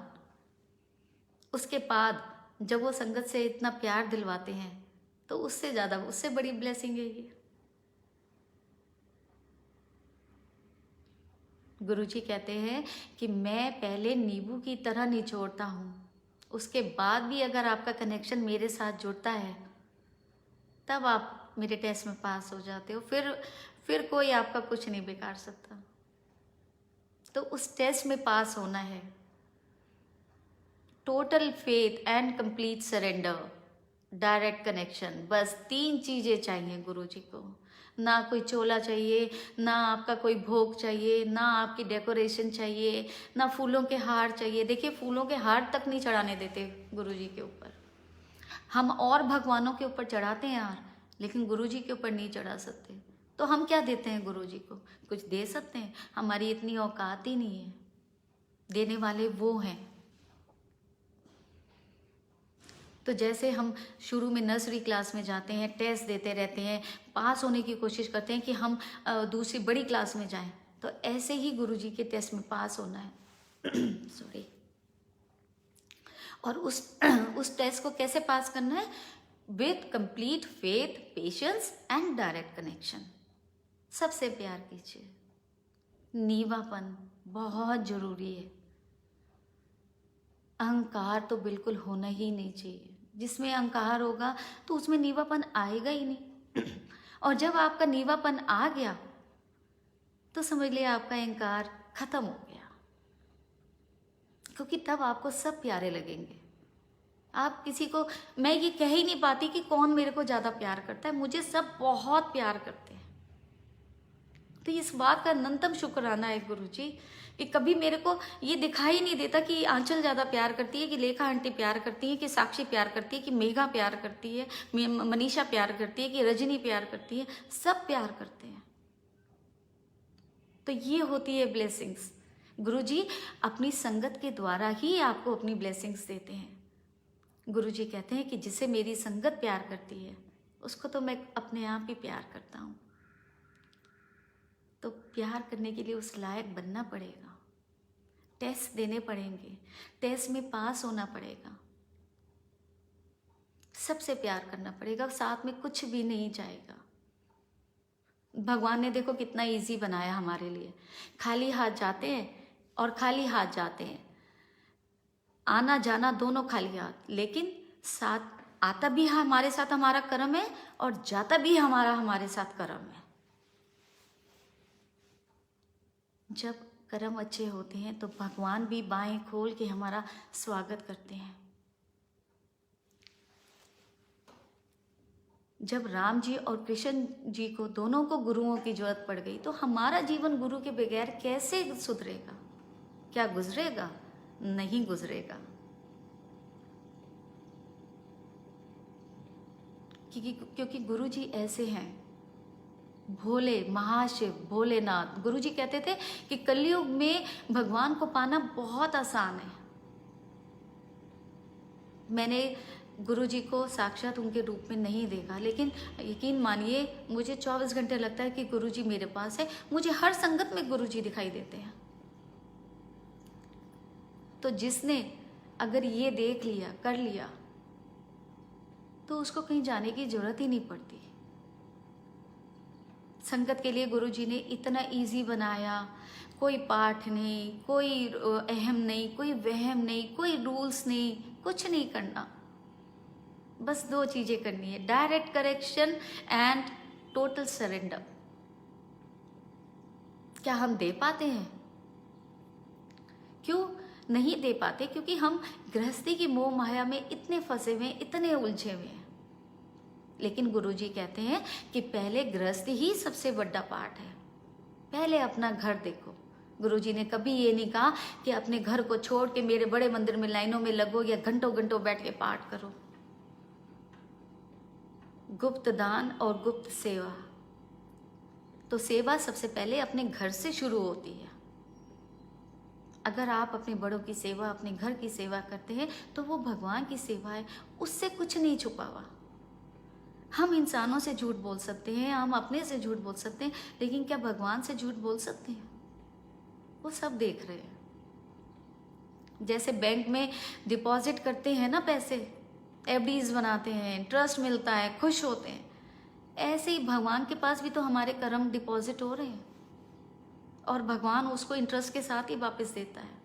उसके बाद जब वो संगत से इतना प्यार दिलवाते हैं तो उससे ज़्यादा, उससे बड़ी ब्लेसिंग है ये। गुरुजी कहते हैं कि मैं पहले नींबू की तरह निचोड़ता हूँ, उसके बाद भी अगर आपका कनेक्शन मेरे साथ जुड़ता है तब आप मेरे टेस्ट में पास हो जाते हो। फिर कोई आपका कुछ नहीं बिगाड़ सकता। तो उस टेस्ट में पास होना है। Total faith and complete surrender, direct connection, बस 3 चीज़ें चाहिए गुरुजी को। ना कोई चोला चाहिए, ना आपका कोई भोग चाहिए, ना आपकी डेकोरेशन चाहिए, ना फूलों के हार चाहिए। देखिए फूलों के हार तक नहीं चढ़ाने देते गुरुजी के ऊपर। हम और भगवानों के ऊपर चढ़ाते हैं यार, लेकिन गुरु जी के ऊपर नहीं चढ़ा सकते। तो हम क्या देते हैं गुरु जी को? कुछ दे सकते हैं? हमारी इतनी औकात ही नहीं है, देने वाले वो हैं। तो जैसे हम शुरू में नर्सरी क्लास में जाते हैं, टेस्ट देते रहते हैं, पास होने की कोशिश करते हैं कि हम दूसरी बड़ी क्लास में जाएं, तो ऐसे ही गुरु जी के टेस्ट में पास होना है। सॉरी। और उस टेस्ट को कैसे पास करना है? With complete faith, patience and direct connection. सबसे प्यार कीजिए। नीवापन बहुत जरूरी है। अहंकार तो बिल्कुल होना ही नहीं चाहिए। जिसमें अहंकार होगा तो उसमें नीवापन आएगा ही नहीं। और जब आपका नीवापन आ गया तो समझ लिया आपका अहंकार खत्म हो गया, क्योंकि तब आपको सब प्यारे लगेंगे। आप किसी को, मैं ये कह ही नहीं पाती कि कौन मेरे को ज़्यादा प्यार करता है, मुझे सब बहुत प्यार करते हैं। तो इस बात का अनंतम शुक्राना है गुरु जी कि कभी मेरे को ये दिखाई नहीं देता कि आंचल ज़्यादा प्यार करती है, कि लेखा आंटी प्यार करती है, कि साक्षी प्यार करती है, कि मेघा प्यार करती है, मनीषा प्यार करती है, कि रजनी प्यार करती है। सब प्यार करते हैं। तो ये होती है ब्लेसिंग्स। गुरु जी अपनी संगत के द्वारा ही आपको अपनी ब्लेसिंग्स देते हैं। गुरु जी कहते हैं कि जिसे मेरी संगत प्यार करती है उसको तो मैं अपने आप ही प्यार करता हूँ। तो प्यार करने के लिए उस लायक बनना पड़ेगा, टेस्ट देने पड़ेंगे, टेस्ट में पास होना पड़ेगा, सबसे प्यार करना पड़ेगा, साथ में कुछ भी नहीं जाएगा। भगवान ने देखो कितना इजी बनाया हमारे लिए। खाली हाथ जाते हैं और खाली हाथ जाते हैं, आना जाना दोनों खाली हाथ, लेकिन साथ आता भी हमारे साथ हमारा कर्म है और जाता भी हमारे साथ कर्म है। जब कर्म अच्छे होते हैं तो भगवान भी बाहें खोल के हमारा स्वागत करते हैं। जब राम जी और कृष्ण जी को दोनों को गुरुओं की जरूरत पड़ गई तो हमारा जीवन गुरु के बगैर कैसे सुधरेगा? क्या गुजरेगा? नहीं गुजरेगा। क्योंकि गुरु जी ऐसे हैं, भोले महाशिव भोलेनाथ। गुरु जी कहते थे कि कलयुग में भगवान को पाना बहुत आसान है। मैंने गुरु जी को साक्षात उनके रूप में नहीं देखा, लेकिन यकीन मानिए मुझे 24 घंटे लगता है कि गुरु जी मेरे पास है। मुझे हर संगत में गुरु जी दिखाई देते हैं। तो जिसने अगर ये देख लिया, कर लिया, तो उसको कहीं जाने की जरूरत ही नहीं पड़ती। संगत के लिए गुरु जी ने इतना इजी बनाया। कोई पाठ नहीं, कोई अहम नहीं, कोई वहम नहीं, कोई रूल्स नहीं, कुछ नहीं करना। बस 2 चीजें करनी है, direct correction and total surrender. क्या हम दे पाते हैं? क्यों नहीं दे पाते? क्योंकि हम गृहस्थी की मोह माया में इतने फंसे हुए हैं, इतने उलझे हुए हैं। लेकिन गुरुजी कहते हैं कि पहले गृहस्थी ही सबसे बड़ा पाठ है। पहले अपना घर देखो। गुरुजी ने कभी ये नहीं कहा कि अपने घर को छोड़ के मेरे बड़े मंदिर में लाइनों में लगो या घंटों घंटों बैठ के पाठ करो। गुप्त दान और गुप्त सेवा। तो सेवा सबसे पहले अपने घर से शुरू होती है। अगर आप अपने बड़ों की सेवा, अपने घर की सेवा करते हैं तो वो भगवान की सेवा है, उससे कुछ नहीं छुपा हुआ। हम इंसानों से झूठ बोल सकते हैं, हम अपने से झूठ बोल सकते हैं, लेकिन क्या भगवान से झूठ बोल सकते हैं? वो सब देख रहे हैं। जैसे बैंक में डिपॉजिट करते हैं ना पैसे, एफडीज बनाते हैं, इंटरेस्ट मिलता है, खुश होते हैं, ऐसे ही भगवान के पास भी तो हमारे कर्म डिपॉजिट हो रहे हैं और भगवान उसको इंटरेस्ट के साथ ही वापस देता है।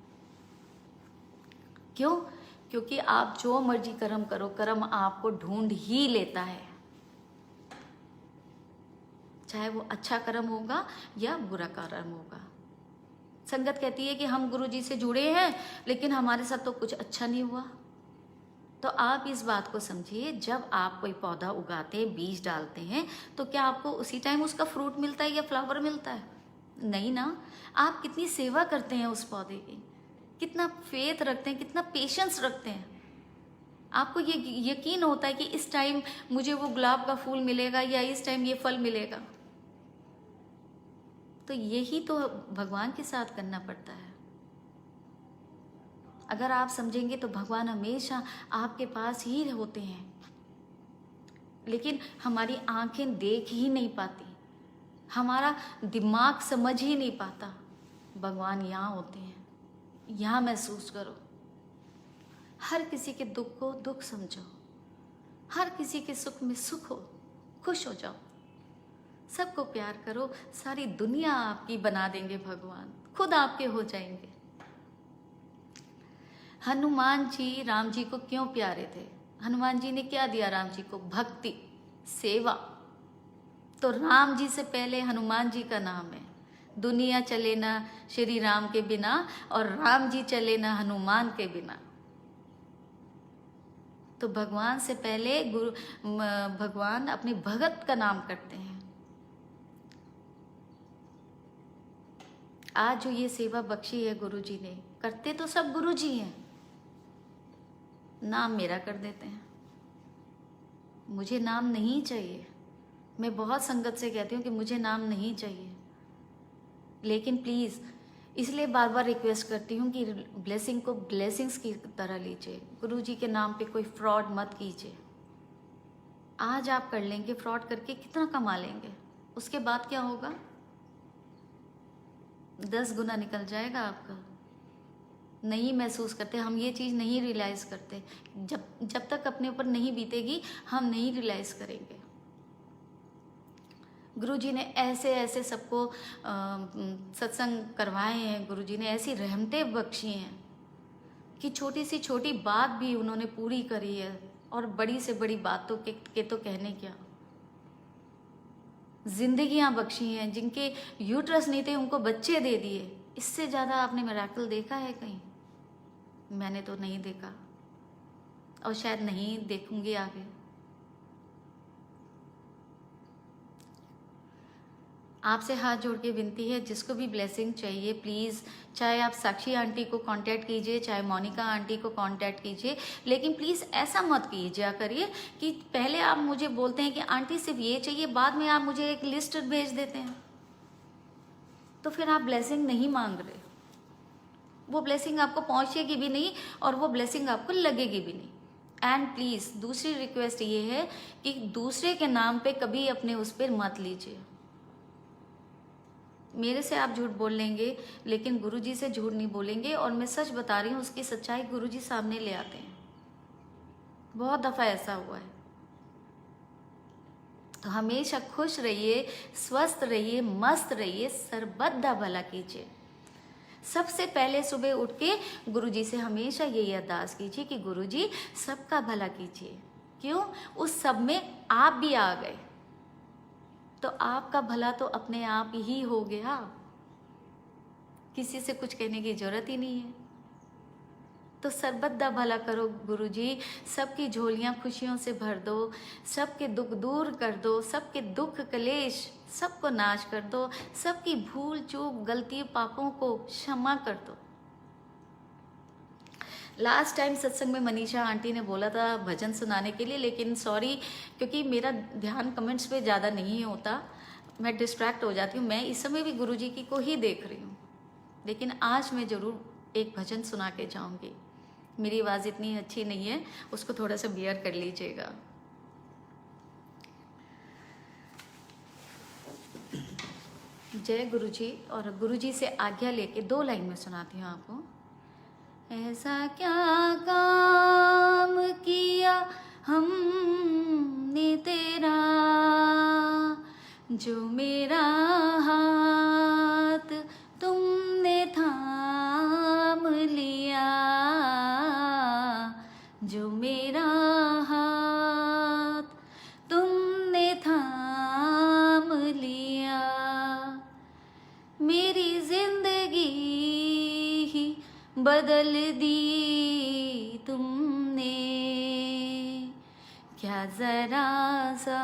क्यों? क्योंकि आप जो मर्जी कर्म करो, कर्म आपको ढूंढ ही लेता है, चाहे वो अच्छा कर्म होगा या बुरा कर्म होगा। संगत कहती है कि हम गुरु जी से जुड़े हैं लेकिन हमारे साथ तो कुछ अच्छा नहीं हुआ। तो आप इस बात को समझिए, जब आप कोई पौधा उगाते हैं, बीज डालते हैं, तो क्या आपको उसी टाइम उसका फ्रूट मिलता है या फ्लावर मिलता है? नहीं ना। आप कितनी सेवा करते हैं उस पौधे की, कितना फेथ रखते हैं, कितना पेशेंस रखते हैं, आपको ये यकीन होता है कि इस टाइम मुझे वो गुलाब का फूल मिलेगा या इस टाइम ये फल मिलेगा। तो यही तो भगवान के साथ करना पड़ता है। अगर आप समझेंगे तो भगवान हमेशा आपके पास ही होते हैं, लेकिन हमारी आंखें देख ही नहीं पाती, हमारा दिमाग समझ ही नहीं पाता। भगवान यहाँ होते हैं, यहाँ महसूस करो। हर किसी के दुख को दुख समझो, हर किसी के सुख में सुख हो, खुश हो जाओ, सबको प्यार करो। सारी दुनिया आपकी बना देंगे भगवान, खुद आपके हो जाएंगे। हनुमान जी राम जी को क्यों प्यारे थे? हनुमान जी ने क्या दिया राम जी को? भक्ति, सेवा। तो राम जी से पहले हनुमान जी का नाम है। दुनिया चले ना श्री राम के बिना, और राम जी चले ना हनुमान के बिना। तो भगवान से पहले भगवान अपने भगत का नाम करते हैं। आज जो ये सेवा बख्शी है गुरु जी ने, करते तो सब गुरु जी हैं, नाम मेरा कर देते हैं। मुझे नाम नहीं चाहिए। मैं बहुत संगत से कहती हूँ कि मुझे नाम नहीं चाहिए, लेकिन प्लीज़ इसलिए बार बार रिक्वेस्ट करती हूँ कि ब्लेसिंग को ब्लेसिंग्स की तरह लीजिए। गुरु जी के नाम पे कोई फ्रॉड मत कीजिए। आज आप कर लेंगे, फ्रॉड करके कितना कमा लेंगे, उसके बाद क्या होगा? 10 गुना निकल जाएगा आपका। नहीं महसूस करते हम, ये चीज़ नहीं रियलाइज़ करते। जब तक अपने ऊपर नहीं बीतेगी हम नहीं रियलाइज़ करेंगे। गुरुजी ने ऐसे ऐसे सबको सत्संग करवाए हैं। गुरुजी ने ऐसी रहमतें बख्शी हैं कि छोटी सी छोटी बात भी उन्होंने पूरी करी है, और बड़ी से बड़ी बातों के तो कहने क्या, जिंदगियां बख्शी हैं। जिनके यूट्रस नहीं थे उनको बच्चे दे दिए। इससे ज़्यादा आपने मिरेकल देखा है कहीं? मैंने तो नहीं देखा, और शायद नहीं देखूंगी आगे। आपसे हाथ जोड़ के विनती है, जिसको भी ब्लेसिंग चाहिए प्लीज़, चाहे आप साक्षी आंटी को कांटेक्ट कीजिए, चाहे मोनिका आंटी को कांटेक्ट कीजिए, लेकिन प्लीज़ ऐसा मत कीजिए करिए कि पहले आप मुझे बोलते हैं कि आंटी सिर्फ ये चाहिए, बाद में आप मुझे एक लिस्ट भेज देते हैं। तो फिर आप ब्लेसिंग नहीं मांग रहे, वो ब्लेसिंग आपको पहुंचेगी भी नहीं और वो ब्लेसिंग आपको लगेगी भी नहीं। एंड प्लीज़ दूसरी रिक्वेस्ट ये है कि दूसरे के नाम पे कभी अपने उस पर मत लीजिए। मेरे से आप झूठ बोल लेंगे, लेकिन गुरुजी से झूठ नहीं बोलेंगे। और मैं सच बता रही हूँ, उसकी सच्चाई गुरुजी सामने ले आते हैं। बहुत दफ़ा ऐसा हुआ है। तो हमेशा खुश रहिए, स्वस्थ रहिए, मस्त रहिए, सर्वदा भला कीजिए। सबसे पहले सुबह उठ के गुरुजी से हमेशा यही अरदास कीजिए कि गुरुजी सबका भला कीजिए। क्यों? उस सब में आप भी आ गए, तो आपका भला तो अपने आप ही हो गया। किसी से कुछ कहने की जरूरत ही नहीं है। तो सर्वदा भला करो गुरुजी, सबकी झोलियां खुशियों से भर दो, सबके दुख दूर कर दो, सबके दुख कलेश सबको नाश कर दो, सबकी भूल चूक गलती पापों को क्षमा कर दो। लास्ट टाइम सत्संग में मनीषा आंटी ने बोला था भजन सुनाने के लिए, लेकिन सॉरी, क्योंकि मेरा ध्यान कमेंट्स पे ज़्यादा नहीं होता, मैं डिस्ट्रैक्ट हो जाती हूँ। मैं इस समय भी गुरुजी की को ही देख रही हूँ, लेकिन आज मैं ज़रूर एक भजन सुना के जाऊँगी। मेरी आवाज़ इतनी अच्छी नहीं है, उसको थोड़ा सा बियर कर लीजिएगा। जय गुरुजी। और गुरुजी से आज्ञा लेके 2 लाइन में सुनाती हूँ आपको। ऐसा क्या काम किया हमने तेरा, जो मेरा हाथ तुमने थाम लिया, जो मेरा हाथ तुमने थाम लिया। मेरी जिंदगी ही बदल दी तुमने, क्या जरा सा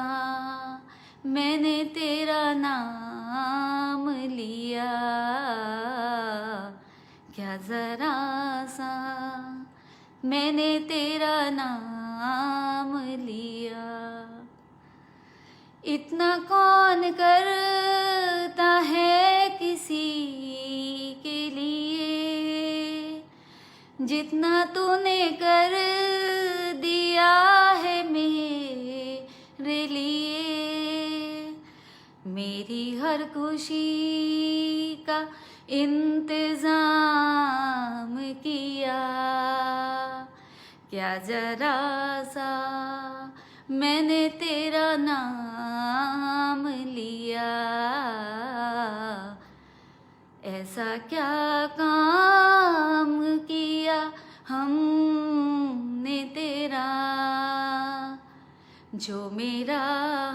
मैंने तेरा नाम लिया, क्या जरा सा मैंने तेरा नाम लिया। इतना कौन करता है किसी के लिए, जितना तूने कर दिया है मेरे लिए। मेरी हर खुशी का इंतजाम किया, क्या जरा सा मैंने तेरा नाम लिया। ऐसा क्या काम किया हमने तेरा, जो मेरा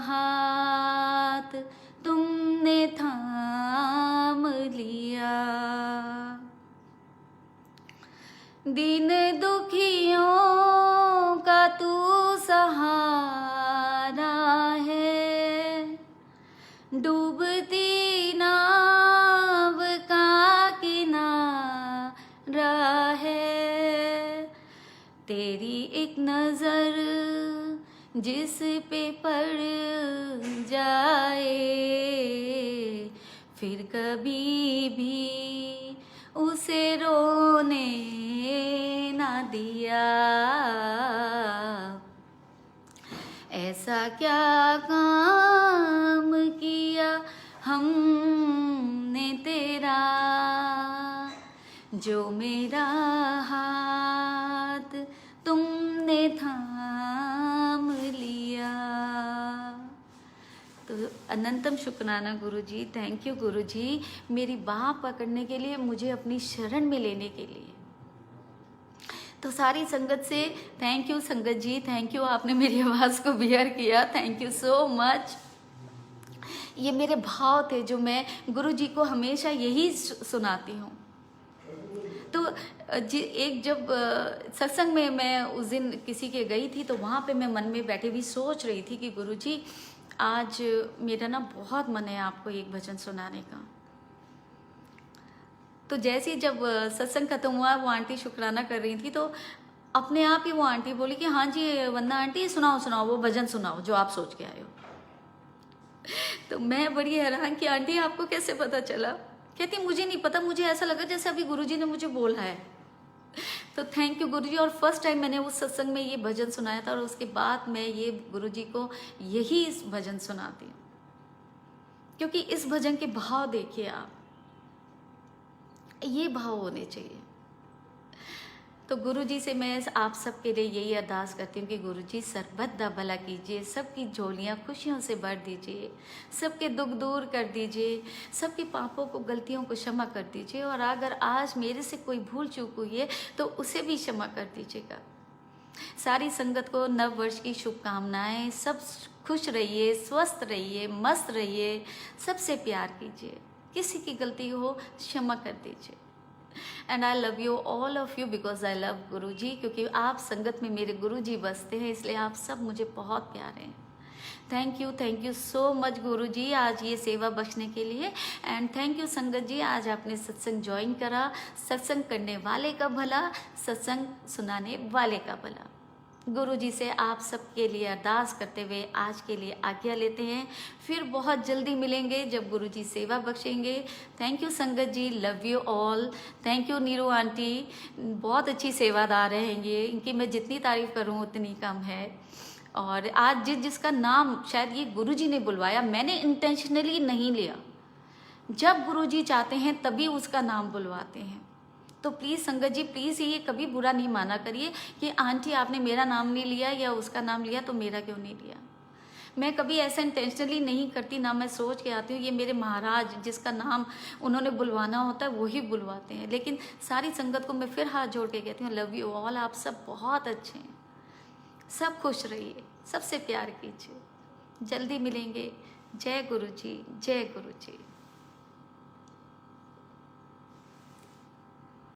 हाथ तुमने थाम लिया। दिन दुखियों का तू सहारा है, डूबती नाव का किनारा है। तेरी एक नजर जिस पे पड़ जाए, फिर कभी भी उसे रोने ना दिया। ऐसा क्या काम किया हमने तेरा, जो मेरा हाथ तुमने थाम लिया। तो अनंतम शुक्राना गुरुजी, थैंक यू गुरुजी, मेरी बाह पकड़ने के लिए, मुझे अपनी शरण में लेने के लिए। तो सारी संगत से थैंक यू संगत जी, थैंक यू, आपने मेरी आवाज़ को बियर किया, थैंक यू सो मच। ये मेरे भाव थे जो मैं गुरु जी को हमेशा यही सुनाती हूँ। तो एक जब सत्संग में मैं उस दिन किसी के गई थी, तो वहाँ पे मैं मन में बैठे हुई सोच रही थी कि गुरु जी आज मेरा ना बहुत मन है आपको एक भजन सुनाने का। तो जैसे ही जब सत्संग खत्म हुआ, वो आंटी शुक्राना कर रही थी, तो अपने आप ही वो आंटी बोली कि हाँ जी वंदना आंटी, सुनाओ सुनाओ वो भजन सुनाओ जो आप सोच के आए हो। तो मैं बड़ी हैरान कि आंटी आपको कैसे पता चला? कहती मुझे नहीं पता, मुझे ऐसा लगा जैसे अभी गुरुजी ने मुझे बोला है। तो थैंक यू गुरुजी। और फर्स्ट टाइम मैंने उस सत्संग में ये भजन सुनाया था, और उसके बाद मैं ये गुरुजी को यही भजन सुनाती हूँ, क्योंकि इस भजन के भाव देखिए आप, ये भाव होने चाहिए। तो गुरुजी से मैं आप सबके लिए यही अरदास करती हूँ कि गुरुजी सर्वदा भला कीजिए, सबकी झोलियाँ खुशियों से भर दीजिए, सबके दुख दूर कर दीजिए, सबके पापों को गलतियों को क्षमा कर दीजिए, और अगर आज मेरे से कोई भूल चूक हुई है तो उसे भी क्षमा कर दीजिएगा। सारी संगत को नव वर्ष की शुभकामनाएं। सब खुश रहिए, स्वस्थ रहिए, मस्त रहिए, सबसे प्यार कीजिए, किसी की गलती हो क्षमा कर दीजिए। And I love you all of you because I love गुरु जी, क्योंकि आप संगत में मेरे गुरु जी बसते हैं, इसलिए आप सब मुझे बहुत प्यारे हैं। थैंक यू सो मच गुरु जी आज ये सेवा बख्शने के लिए। एंड थैंक यू संगत जी, आज आपने सत्संग ज्वाइन करा। सत्संग करने वाले का भला, सत्संग सुनाने वाले का भला। गुरु जी से आप सबके लिए अरदास करते हुए आज के लिए आज्ञा लेते हैं। फिर बहुत जल्दी मिलेंगे जब गुरु जी सेवा बख्शेंगे। थैंक यू संगत जी, love you all. Thank you Neeru aunty, बहुत अच्छी सेवादार हैं ये, इनकी मैं जितनी तारीफ करूँ उतनी कम है। और आज जिसका नाम शायद ये गुरु जी ने बुलवाया, मैंने इंटेंशनली नहीं लिया, जब गुरु जी चाहते हैं तभी उसका नाम बुलवाते हैं। तो प्लीज़ संगत जी, प्लीज़ ये कभी बुरा नहीं माना करिए कि आंटी आपने मेरा नाम नहीं लिया या उसका नाम लिया तो मेरा क्यों नहीं लिया। मैं कभी ऐसा इंटेंशनली नहीं करती, ना मैं सोच के आती हूँ। ये मेरे महाराज जिसका नाम उन्होंने बुलवाना होता है वही बुलवाते हैं। लेकिन सारी संगत को मैं फिर हाथ जोड़ के कहती हूँ, लव यू ऑल। आप सब बहुत अच्छे हैं, सब खुश रहिए, सबसे प्यार कीजिए। जल्दी मिलेंगे। जय गुरु जी, जय गुरु जी।